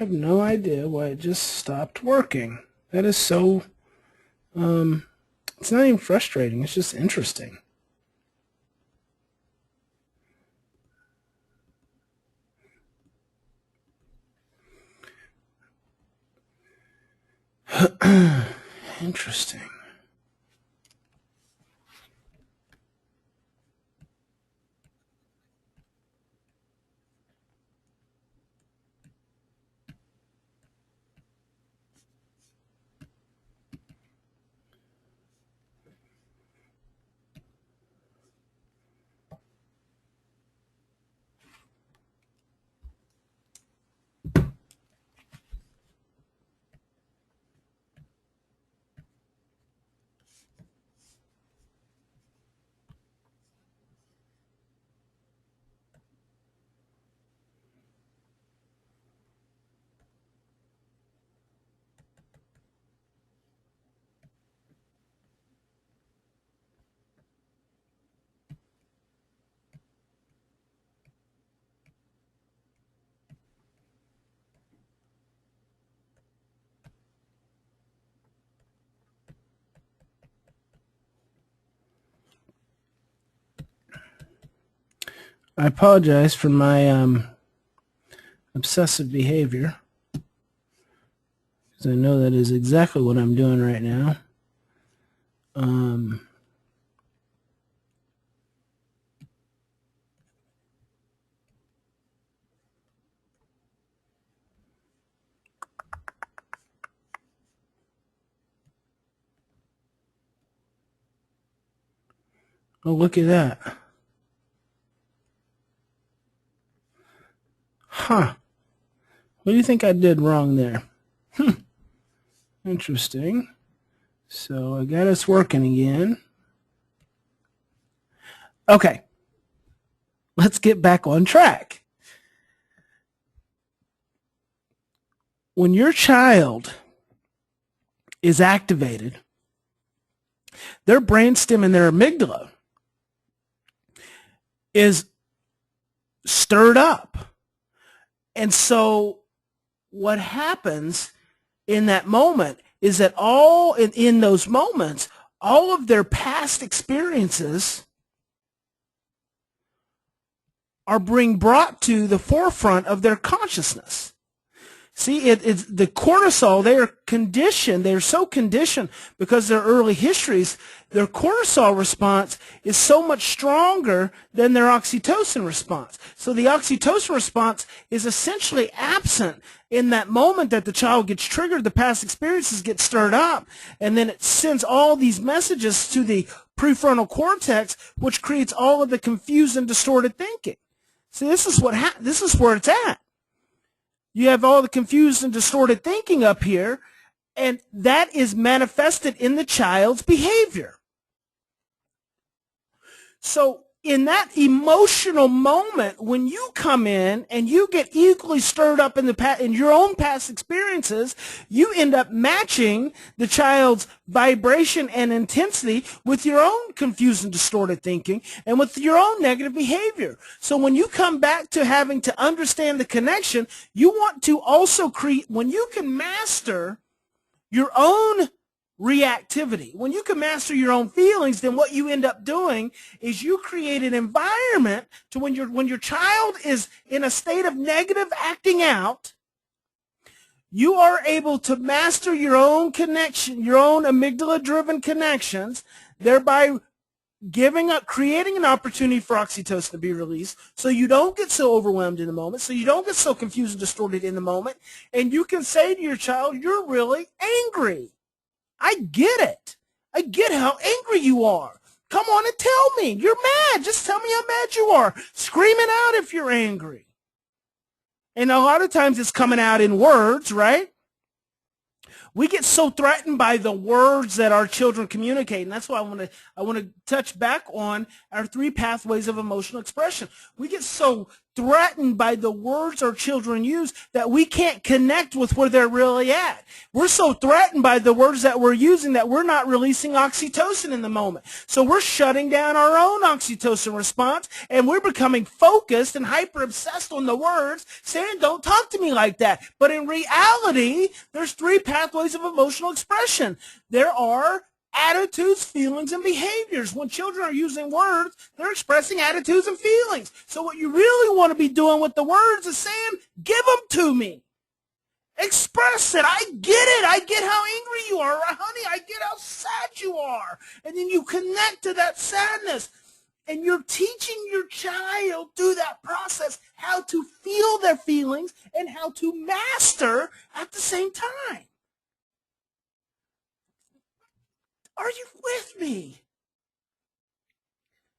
S1: have no idea why it just stopped working. That is so, it's not even frustrating. It's just interesting. Interesting. I apologize for my obsessive behavior, because I know that is exactly what I'm doing right now. Oh, look at that. Huh. What do you think I did wrong there? Interesting. So I got us working again. Okay. Let's get back on track. When your child is activated, their brainstem and their amygdala is stirred up. And so what happens in that moment is that all in those moments, all of their past experiences are being brought to the forefront of their consciousness. See, it's the cortisol, they are conditioned, they're so conditioned because their early histories, their cortisol response is so much stronger than their oxytocin response. So the oxytocin response is essentially absent in that moment that the child gets triggered, the past experiences get stirred up, and then it sends all these messages to the prefrontal cortex, which creates all of the confused and distorted thinking. See, this is where it's at. You have all the confused and distorted thinking up here, and that is manifested in the child's behavior. So in that emotional moment, when you come in and you get equally stirred up in your own past experiences, you end up matching the child's vibration and intensity with your own confused and distorted thinking and with your own negative behavior. So when you come back to having to understand the connection, you want to also create, when you can master your own reactivity. When you can master your own feelings, then what you end up doing is you create an environment to when your child is in a state of negative acting out, you are able to master your own connection, your own amygdala-driven connections, thereby creating an opportunity for oxytocin to be released so you don't get so overwhelmed in the moment, so you don't get so confused and distorted in the moment, and you can say to your child, you're really angry. I get it. I get how angry you are. Come on and tell me. You're mad. Just tell me how mad you are. Scream it out if you're angry. And a lot of times it's coming out in words, right? We get so threatened by the words that our children communicate, and that's why I want to touch back on our 3 pathways of emotional expression. We get so threatened by the words our children use that we can't connect with where they're really at. We're so threatened by the words that we're using that we're not releasing oxytocin in the moment. So we're shutting down our own oxytocin response, and we're becoming focused and hyper obsessed on the words, saying, don't talk to me like that. But in reality, there's 3 pathways of emotional expression. There are attitudes, feelings, and behaviors. When children are using words, they're expressing attitudes and feelings. So what you really want to be doing with the words is saying, give them to me. Express it. I get it. I get how angry you are. Honey, I get how sad you are. And then you connect to that sadness. And you're teaching your child through that process how to feel their feelings and how to master at the same time. Are you with me?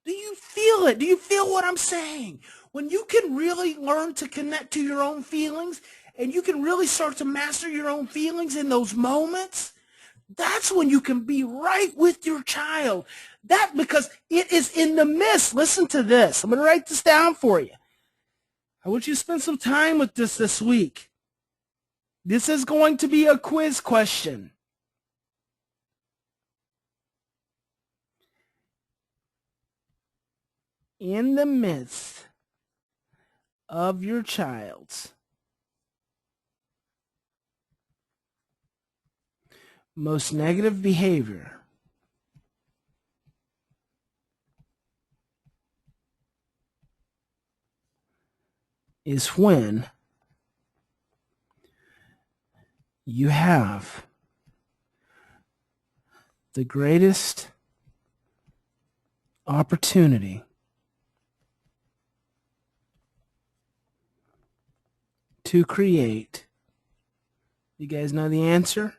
S1: Do you feel it? Do you feel what I'm saying? When you can really learn to connect to your own feelings and you can really start to master your own feelings in those moments, that's when you can be right with your child. Because it is in the midst. Listen to this. I'm going to write this down for you. I want you to spend some time with this week. This is going to be a quiz question. In the midst of your child's most negative behavior, is when you have the greatest opportunity to create. You guys know the answer?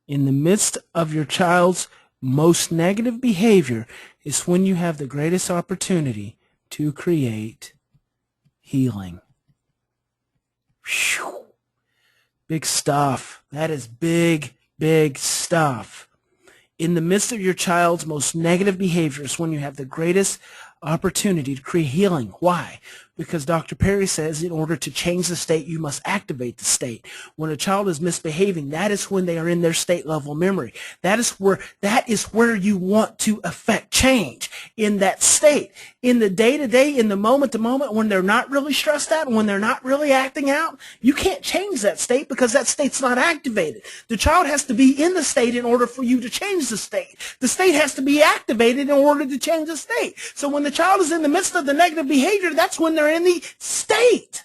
S1: In the midst of your child's most negative behavior is when you have the greatest opportunity to create healing. Whew. Big stuff. That is big, big stuff. In the midst of your child's most negative behavior is when you have the greatest opportunity to create healing. Why? Because Dr. Perry says in order to change the state, you must activate the state. When a child is misbehaving, that is when they are in their state level memory. That is where you want to affect change, in that state. In the day-to-day, in the moment-to-moment, when they're not really stressed out, when they're not really acting out, you can't change that state because that state's not activated. The child has to be in the state in order for you to change the state. The state has to be activated in order to change the state. So when the child is in the midst of the negative behavior, that's when they're in the state.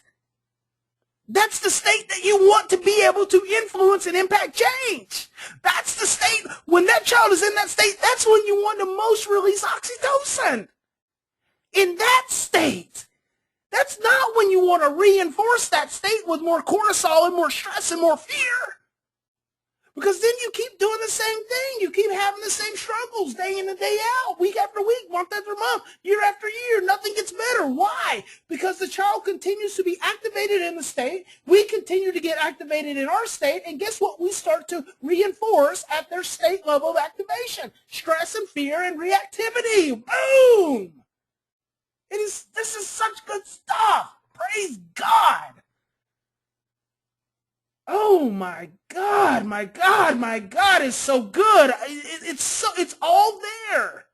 S1: That's the state that you want to be able to influence and impact change. That's the state. When that child is in that state, that's when you want to most release oxytocin. In that state. That's not when you want to reinforce that state with more cortisol and more stress and more fear. Because then you keep doing the same thing. You keep having the same struggles day in and day out, week after week, month after month, year after year. Nothing gets better. Why? Because the child continues to be activated in the state. We continue to get activated in our state. And guess what? We start to reinforce at their state level of activation. Stress and fear and reactivity. Boom! This is such good stuff. Praise God. Oh my God, my God, my God, it's so good. It's all there.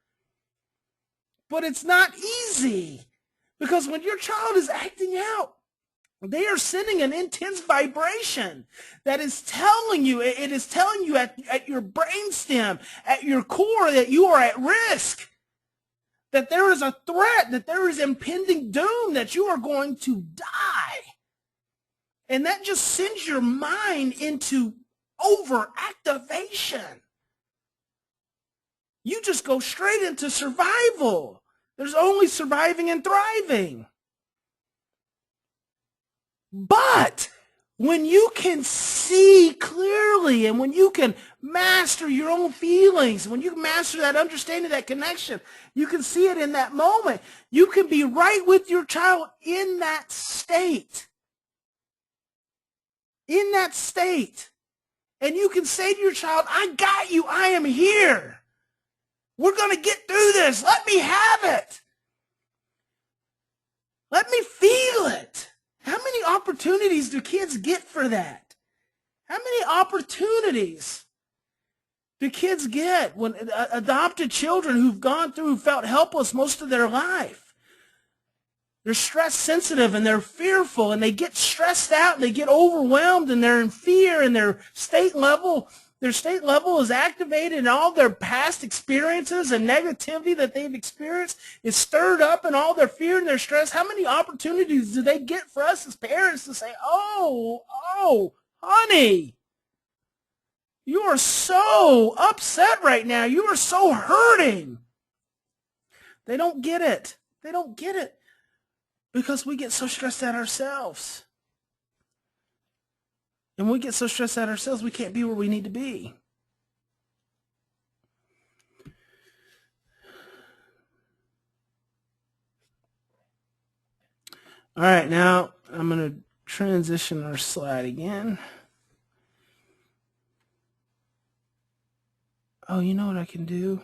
S1: But it's not easy. Because when your child is acting out, They are sending an intense vibration that is telling you, it is telling you at your brainstem, at your core, that you are at risk, that there is a threat, that there is impending doom, that you are going to die. And that just sends your mind into overactivation. You just go straight into survival. There's only surviving and thriving. But when you can see clearly, and when you can master your own feelings, when you can master that understanding, that connection, you can see it in that moment. You can be right with your child in that state. In that state. And you can say to your child, I got you. I am here. We're going to get through this. Let me have it. Let me feel it. How many opportunities do kids get for that? How many opportunities do kids get when adopted children who've gone through, who felt helpless most of their life? They're stress sensitive and they're fearful and they get stressed out and they get overwhelmed and they're in fear and their state level is activated and all their past experiences and negativity that they've experienced is stirred up and all their fear and their stress. How many opportunities do they get for us as parents to say, oh, honey, you are so upset right now. You are so hurting. They don't get it. They don't get it because we get so stressed out ourselves. And when we get so stressed out ourselves, we can't be where we need to be. All right, now I'm going to transition our slide again. Oh, you know what I can do?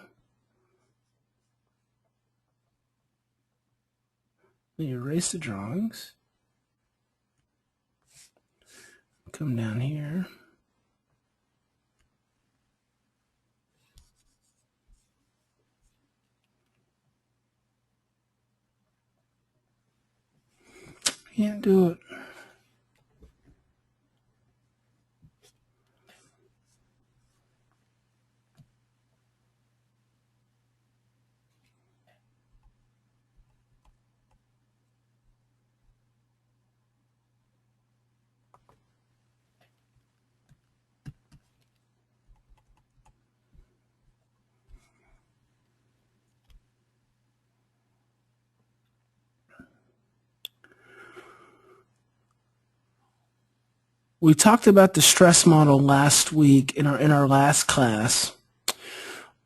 S1: Let me erase the drawings. Come down here. Can't do it. We talked about the stress model last week in our last class.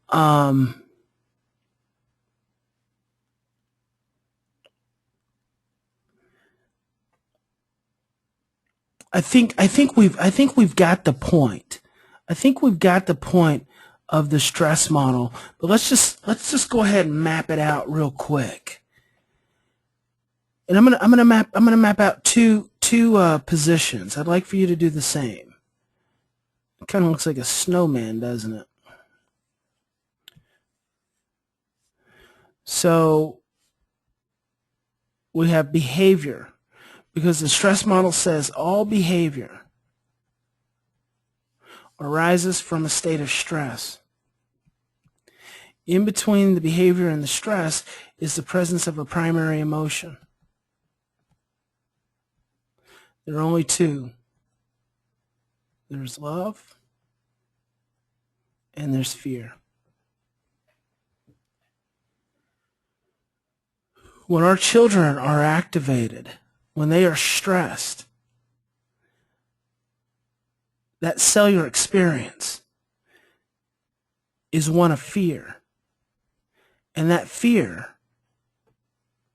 S1: I think we've got the point. I think we've got the point of the stress model. But let's just go ahead and map it out real quick. And I'm gonna map out two positions. I'd like for you to do the same. It kind of looks like a snowman, doesn't it? So we have behavior, because the stress model says all behavior arises from a state of stress. In between the behavior and the stress is the presence of a primary emotion. There are only two. There's love and there's fear. When our children are activated, when they are stressed, that cellular experience is one of fear. And that fear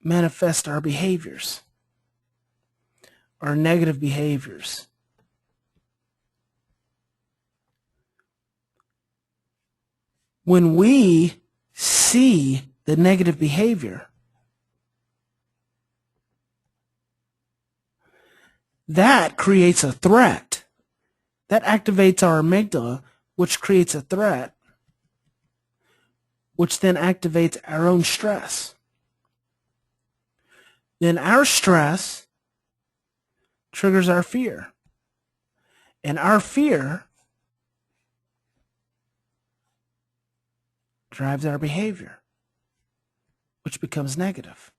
S1: manifests our behaviors, our negative behaviors. When we see the negative behavior, that creates a threat. That activates our amygdala, which creates a threat, which then activates our own stress. Then our stress triggers our fear. And our fear drives our behavior, which becomes negative.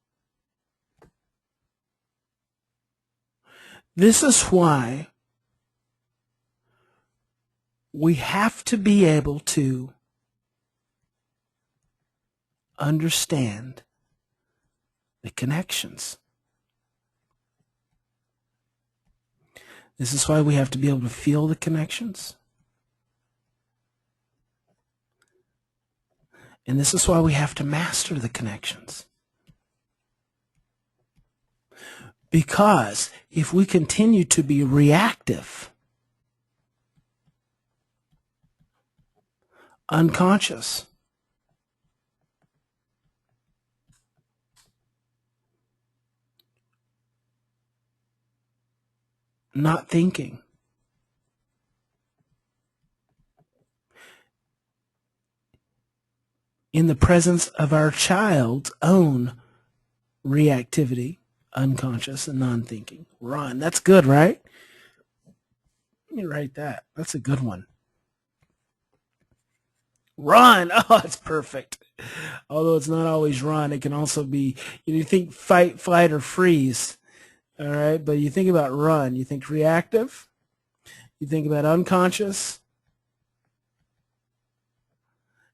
S1: This is why we have to be able to understand the connections. This is why we have to be able to feel the connections. And this is why we have to master the connections. Because if we continue to be reactive, unconscious, not thinking, in the presence of our child's own reactivity, unconscious and non-thinking. Run. That's good, right? Let me write that. That's a good one. Run. Oh, it's perfect. Although it's not always run, it can also be, you think fight, flight, or freeze. All right, but you think about run, you think reactive, you think about unconscious,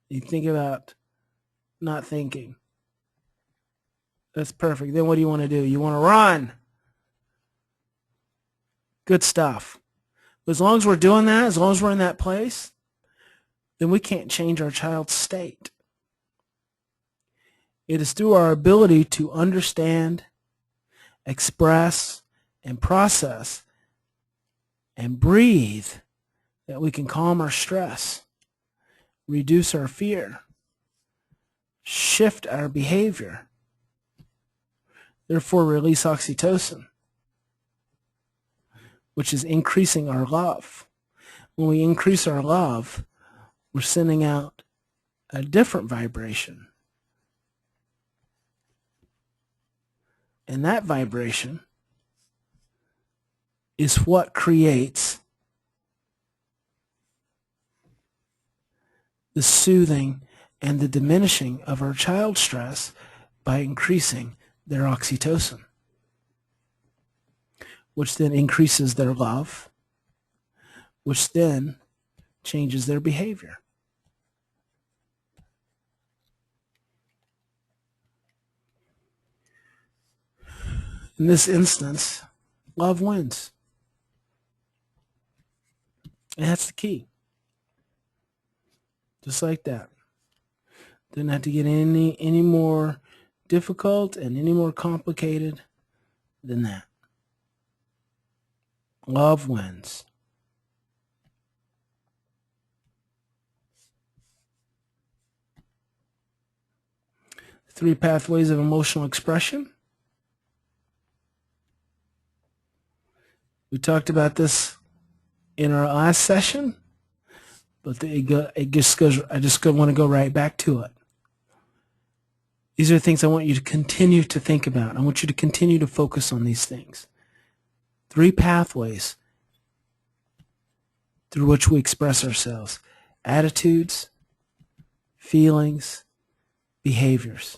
S1: you think about not thinking. That's perfect. Then what do you want to do? You want to run. Good stuff. But as long as we're doing that, as long as we're in that place, then we can't change our child's state. It is through our ability to understand, express, and process, and breathe that we can calm our stress, reduce our fear, shift our behavior, therefore release oxytocin, which is increasing our love. When we increase our love, we're sending out a different vibration. And that vibration is what creates the soothing and the diminishing of our child's stress by increasing their oxytocin, which then increases their love, which then changes their behavior. In this instance, love wins. And that's the key. Just like that. Didn't have to get any more difficult and any more complicated than that. Love wins. Three pathways of emotional expression. We talked about this in our last session, but I just want to go right back to it. These are things I want you to continue to think about. I want you to continue to focus on these things. Three pathways through which we express ourselves: attitudes, feelings, behaviors.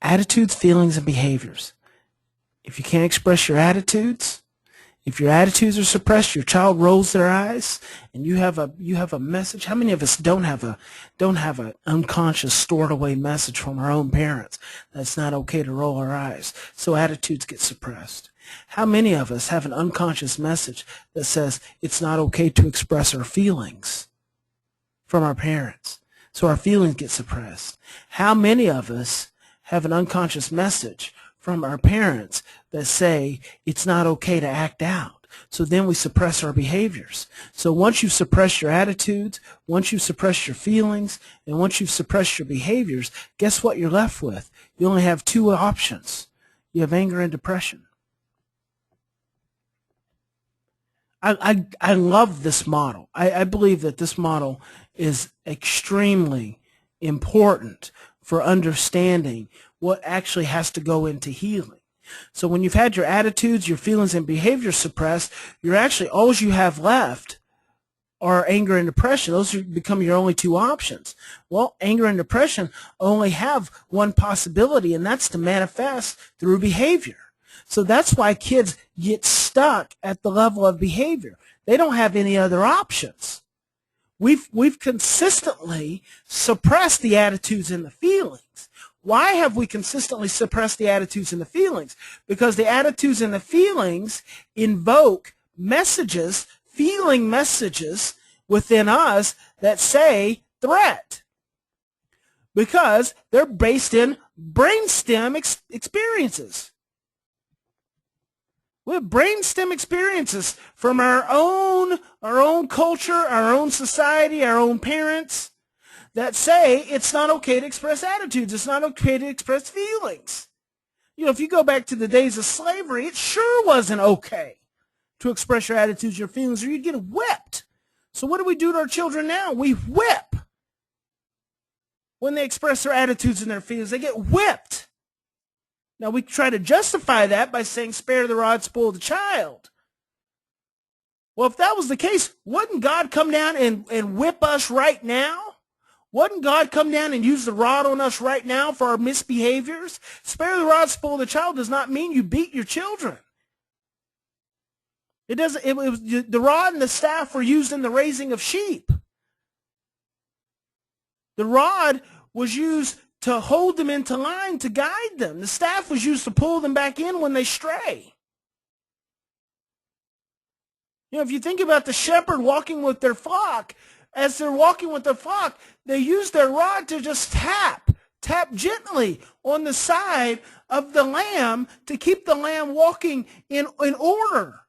S1: Attitudes, feelings, and behaviors. If you can't express your attitudes, if your attitudes are suppressed, your child rolls their eyes, and you have a message. How many of us don't have an unconscious stored away message from our own parents that's not okay to roll our eyes? So attitudes get suppressed. How many of us have an unconscious message that says it's not okay to express our feelings from our parents? So our feelings get suppressed. How many of us have an unconscious message from our parents that say it's not okay to act out? So then we suppress our behaviors. So once you've suppressed your attitudes, once you've suppressed your feelings, and once you've suppressed your behaviors, guess what you're left with? You only have two options. You have anger and depression. I love this model. I believe that this model is extremely important for understanding what actually has to go into healing. So when you've had your attitudes, your feelings, and behaviors suppressed, you're actually, all you have left are anger and depression. Those become your only two options. Well, anger and depression only have one possibility, and that's to manifest through behavior. So that's why kids get stuck at the level of behavior. They don't have any other options. We've consistently suppressed the attitudes and the feelings. Why have we consistently suppressed the attitudes and the feelings? Because the attitudes and the feelings invoke messages, feeling messages within us that say threat. Because they're based in brainstem experiences. We have brainstem experiences from our own culture, our own society, our own parents that say it's not okay to express attitudes. It's not okay to express feelings. You know, if you go back to the days of slavery, it sure wasn't okay to express your attitudes, your feelings, or you'd get whipped. So what do we do to our children now? We whip. When they express their attitudes and their feelings, they get whipped. Now, we try to justify that by saying, spare the rod, spoil the child. Well, if that was the case, wouldn't God come down and whip us right now? Wouldn't God come down and use the rod on us right now for our misbehaviors? Spare the rod, spoil the child does not mean you beat your children. It doesn't. The rod and the staff were used in the raising of sheep. The rod was used to hold them into line, to guide them. The staff was used to pull them back in when they stray. You know, if you think about the shepherd walking with their flock, as they're walking with their flock, they use their rod to just tap gently on the side of the lamb to keep the lamb walking in order.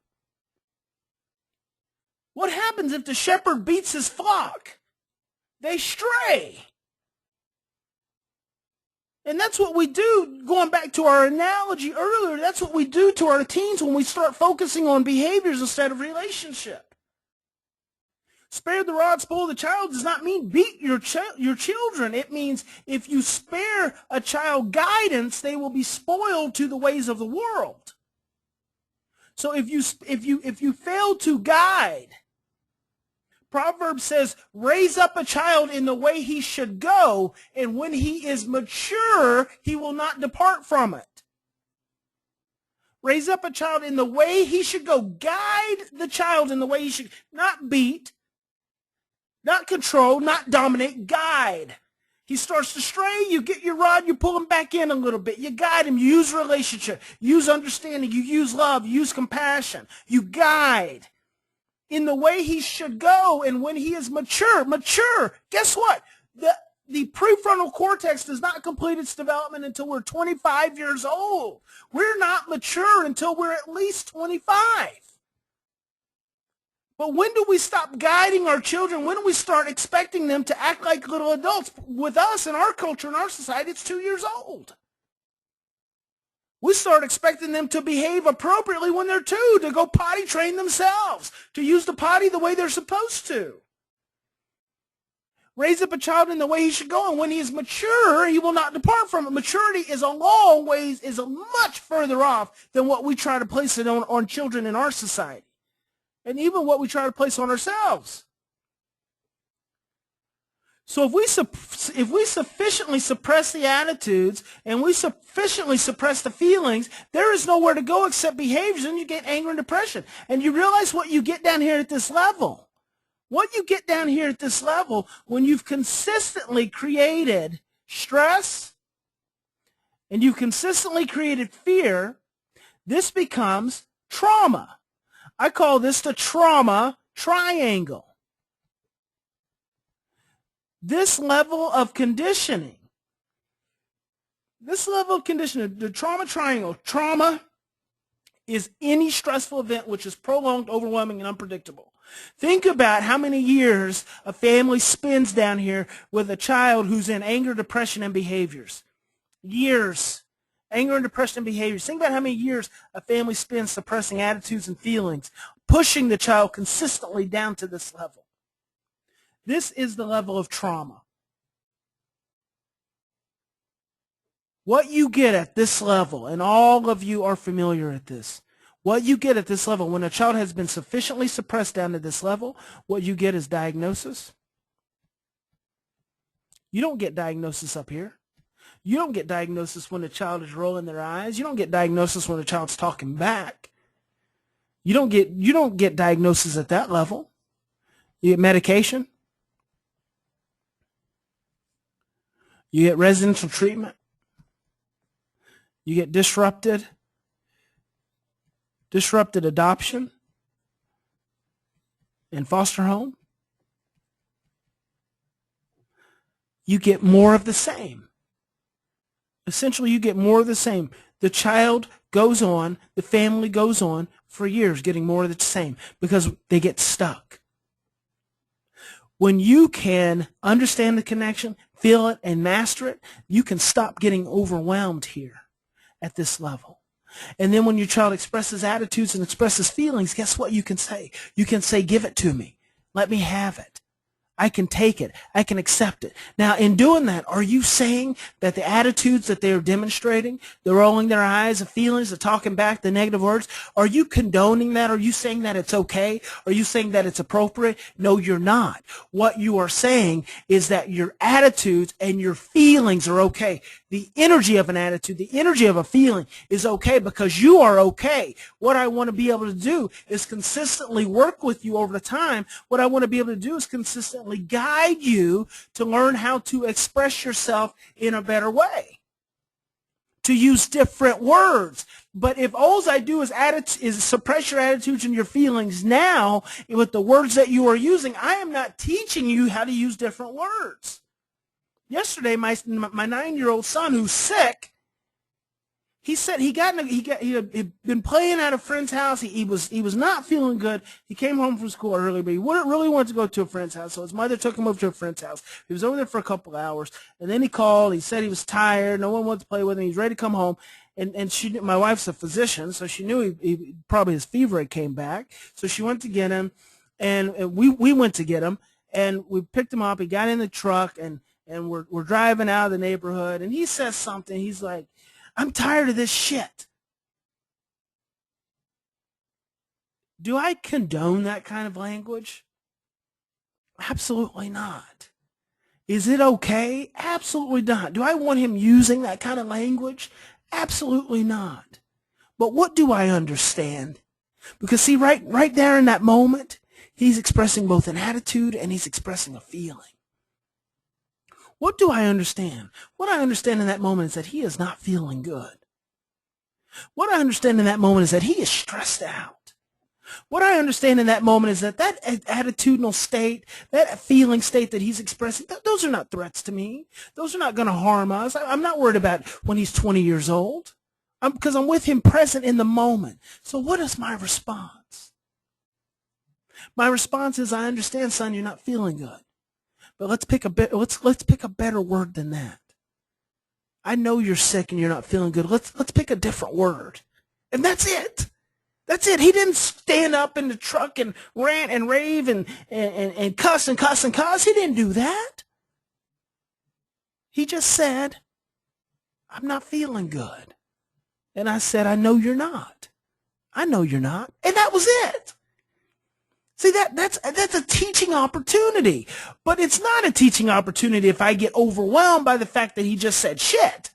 S1: What happens if the shepherd beats his flock? They stray. And that's what we do, going back to our analogy earlier, that's what we do to our teens when we start focusing on behaviors instead of relationship. Spare the rod, spoil the child does not mean beat your children. It means if you spare a child guidance, they will be spoiled to the ways of the world. So if you fail to guide, Proverbs says, raise up a child in the way he should go, and when he is mature, he will not depart from it. Raise up a child in the way he should go. Guide the child in the way he should, not beat, not control, not dominate, guide. He starts to stray, you get your rod, you pull him back in a little bit. You guide him, you use relationship, use understanding, you use love, you use compassion. You guide in the way he should go, and when he is mature, guess what? The prefrontal cortex does not complete its development until we're 25 years old. We're not mature until we're at least 25. But when do we stop guiding our children? When do we start expecting them to act like little adults? With us, in our culture, in our society, it's 2 years old. We start expecting them to behave appropriately when they're 2, to go potty train themselves, to use the potty the way they're supposed to. Raise up a child in the way he should go, and when he is mature, he will not depart from it. Maturity is much further off than what we try to place it on children in our society, and even what we try to place on ourselves. So if we sufficiently suppress the attitudes and we sufficiently suppress the feelings, there is nowhere to go except behaviors, and you get anger and depression. And you realize what you get down here at this level. What you get down here at this level, when you've consistently created stress and you've consistently created fear, this becomes trauma. I call this the trauma triangle. This level of conditioning, the trauma triangle, trauma is any stressful event which is prolonged, overwhelming, and unpredictable. Think about how many years a family spends down here with a child who's in anger, depression, and behaviors. Years. Anger and depression and behaviors. Think about how many years a family spends suppressing attitudes and feelings, pushing the child consistently down to this level. This is the level of trauma. What you get at this level, and all of you are familiar at this, what you get at this level, when a child has been sufficiently suppressed down to this level, what you get is diagnosis. You don't get diagnosis up here. You don't get diagnosis when a child is rolling their eyes. You don't get diagnosis when a child's talking back. You don't get diagnosis at that level. You get medication. You get residential treatment. You get disrupted adoption and foster home. You get more of the same. Essentially, you get more of the same. The child goes on, the family goes on for years getting more of the same because they get stuck. When you can understand the connection, feel it, and master it, you can stop getting overwhelmed here at this level. And then when your child expresses attitudes and expresses feelings, guess what you can say? You can say, give it to me. Let me have it. I can take it. I can accept it. Now, in doing that, are you saying that the attitudes that they're demonstrating, the rolling their eyes, the feelings, the talking back, the negative words, are you condoning that? Are you saying that it's okay? Are you saying that it's appropriate? No, you're not. What you are saying is that your attitudes and your feelings are okay. The energy of an attitude, the energy of a feeling is okay because you are okay. What I want to be able to do is consistently work with you over the time. What I want to be able to do is consistently guide you to learn how to express yourself in a better way, to use different words. But if all I do is suppress your attitudes and your feelings now with the words that you are using, I am not teaching you how to use different words. Yesterday, my 9-year-old son, who's sick, he said he had been playing at a friend's house. He was not feeling good. He came home from school early, but he really wanted to go to a friend's house. So his mother took him over to a friend's house. He was over there for a couple of hours, and then he called. He said he was tired. No one wanted to play with him. He's ready to come home. And my wife's a physician, so she knew he probably his fever had came back. So she went to get him, and we went to get him, and we picked him up. He got in the truck, and we're driving out of the neighborhood, and he says something. He's like, I'm tired of this shit. Do I condone that kind of language? Absolutely not. Is it okay? Absolutely not. Do I want him using that kind of language? Absolutely not. But what do I understand? Because see, right there in that moment, he's expressing both an attitude and he's expressing a feeling. What do I understand? What I understand in that moment is that he is not feeling good. What I understand in that moment is that he is stressed out. What I understand in that moment is that attitudinal state, that feeling state that he's expressing, those are not threats to me. Those are not going to harm us. I'm not worried about when he's 20 years old because I'm with him present in the moment. So what is my response? My response is, I understand, son, you're not feeling good. But let's pick a better word than that. I know you're sick and you're not feeling good. Let's pick a different word. And that's it. That's it. He didn't stand up in the truck and rant and rave and cuss and cuss and cuss. He didn't do that. He just said, I'm not feeling good. And I said, I know you're not. I know you're not. And that was it. See, that's a teaching opportunity. But it's not a teaching opportunity if I get overwhelmed by the fact that he just said shit.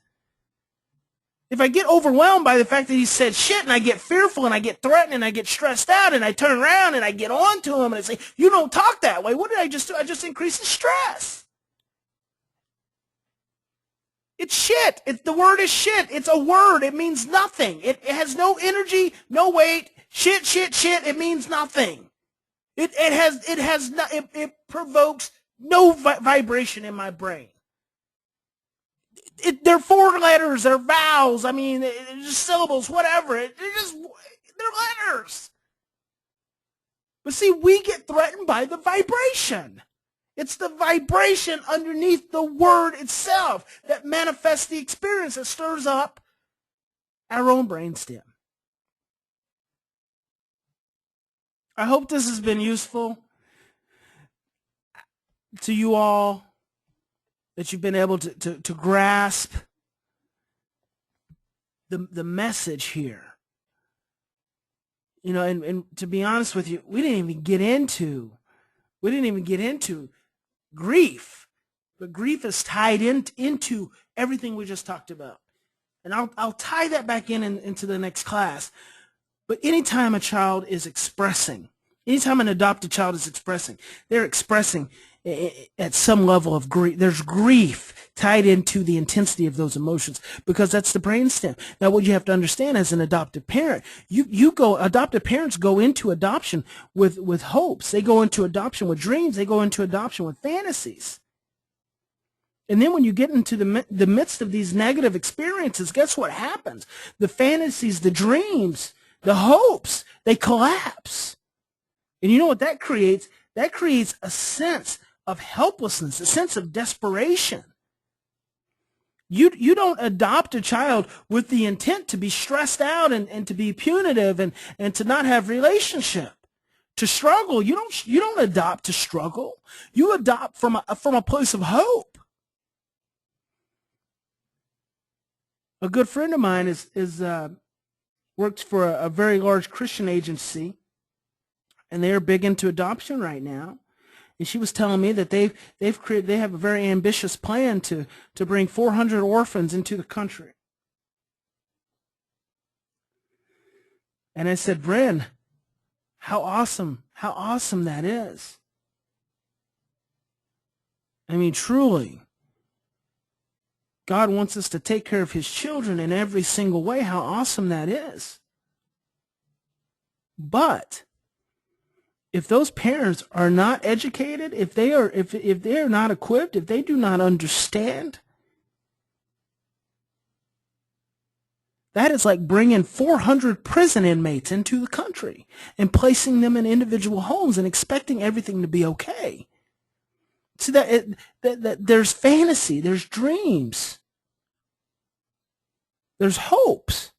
S1: If I get overwhelmed by the fact that he said shit and I get fearful and I get threatened and I get stressed out and I turn around and I get on to him and I say, you don't talk that way. What did I just do? I just increased his stress. It's shit. The word is shit. It's a word. It means nothing. It has no energy, no weight. Shit, shit, shit. It means nothing. It provokes no vibration in my brain. They're 4 letters, they're vowels. I mean, they're just syllables, whatever. They're letters. But see, we get threatened by the vibration. It's the vibration underneath the word itself that manifests the experience, that stirs up our own brainstem. I hope this has been useful to you all, that you've been able to grasp the message here. You know, and to be honest with you, we didn't even get into grief, but grief is tied into everything we just talked about. And I'll tie that back into the next class. But anytime a child is expressing, anytime an adopted child is expressing, they're expressing at some level of grief. There's grief tied into the intensity of those emotions, because that's the brainstem. Now, what you have to understand as an adoptive parent, adoptive parents go into adoption with hopes. They go into adoption with dreams. They go into adoption with fantasies. And then when you get into the midst of these negative experiences, guess what happens? The fantasies, the dreams, the hopes, they collapse. And you know what that creates? That creates a sense of helplessness, a sense of desperation. You don't adopt a child with the intent to be stressed out and to be punitive and to not have relationship, to struggle. You don't adopt to struggle. You adopt from a place of hope. A good friend of mine works for a very large Christian agency, and they're big into adoption right now. And she was telling me that they have a very ambitious plan to bring 400 orphans into the country. And I said, Bryn, how awesome that is. I mean, truly. God wants us to take care of his children in every single way. How awesome that is. But if those parents are not educated, if they are not equipped, if they do not understand, that is like bringing 400 prison inmates into the country and placing them in individual homes and expecting everything to be okay. See, that there's fantasy, there's dreams, there's hopes.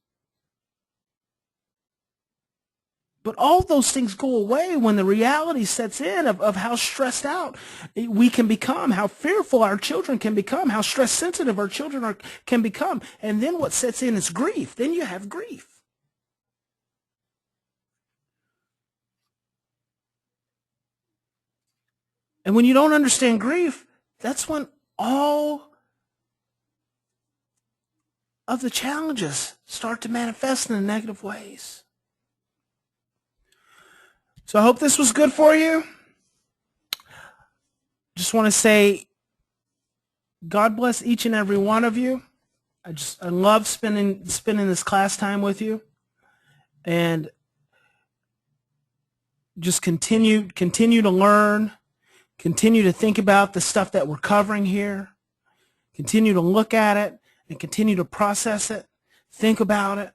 S1: But all those things go away when the reality sets in of how stressed out we can become, how fearful our children can become, how stress sensitive our children can become. And then what sets in is grief. Then you have grief. And when you don't understand grief, that's when all of the challenges start to manifest in negative ways. So I hope this was good for you. Just want to say, God bless each and every one of you. I love spending this class time with you, and just continue to learn, continue to think about the stuff that we're covering here, continue to look at it and continue to process it, think about it.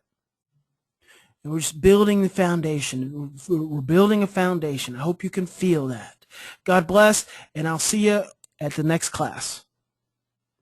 S1: And we're just building the foundation. We're building a foundation. I hope you can feel that. God bless, and I'll see you at the next class.